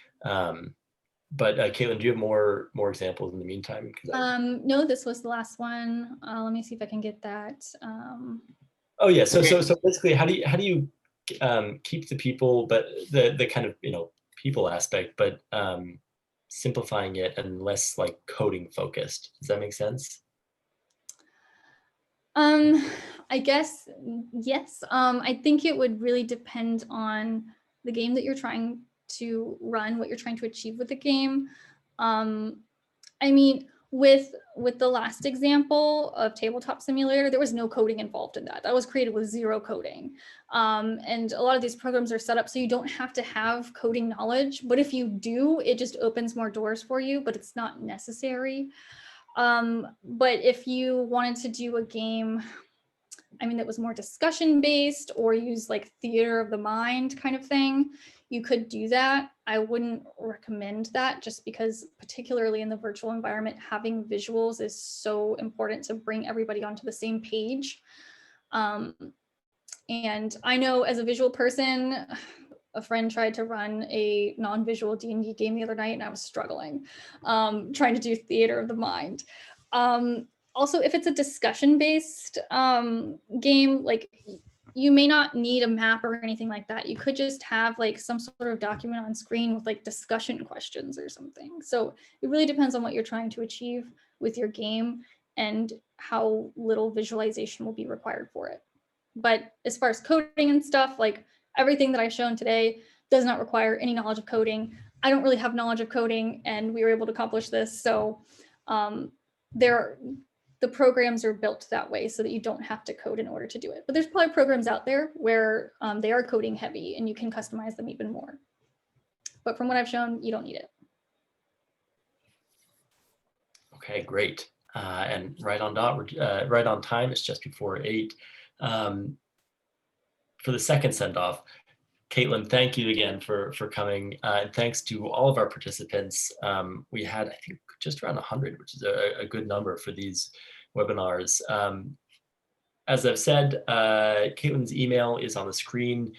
But Caitlin, do you have more examples in the meantime? No, this was the last one. Let me see if I can get that. Oh yeah, so basically, how do you keep the people, but the kind of people aspect, but simplifying it and less like coding focused? Does that make sense? I guess yes. I think it would really depend on the game that you're trying to run, what you're trying to achieve with the game. I mean, with the last example of Tabletop Simulator, there was no coding involved in that. That was created with 0 coding. And a lot of these programs are set up so you don't have to have coding knowledge, but if you do, it just opens more doors for you, but it's not necessary. But if you wanted to do a game, I mean, that was more discussion based or use like theater of the mind kind of thing, you could do that. I wouldn't recommend that just because particularly in the virtual environment, having visuals is so important to bring everybody onto the same page. And I know as a visual person, a friend tried to run a non-visual D&D game the other night and I was struggling, trying to do theater of the mind. Also, if it's a discussion-based game, like you may not need a map or anything like that. You could just have like some sort of document on screen with like discussion questions or something. So it really depends on what you're trying to achieve with your game and how little visualization will be required for it. But as far as coding and stuff, like everything that I've shown today does not require any knowledge of coding. I don't really have knowledge of coding, and we were able to accomplish this. So the programs are built that way so that you don't have to code in order to do it. But there's probably programs out there where they are coding heavy and you can customize them even more. But from what I've shown, you don't need it. Okay, great. And right on dot, right on time. It's just before 8. For the second send-off, Caitlin, thank you again for coming. And thanks to all of our participants. We had, I think, just around 100, which is a good number for these webinars. As I've said, Caitlin's email is on the screen.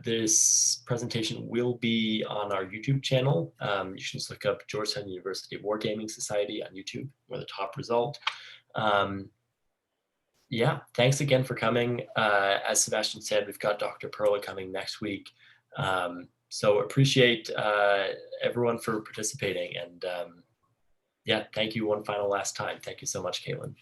This presentation will be on our YouTube channel. You should just look up Georgetown University Wargaming Society on YouTube. We're the top result. Yeah, thanks again for coming. As Sebastian said, we've got Dr. Perla coming next week. So appreciate everyone for participating. And yeah, thank you one final last time. Thank you so much, Caitlin.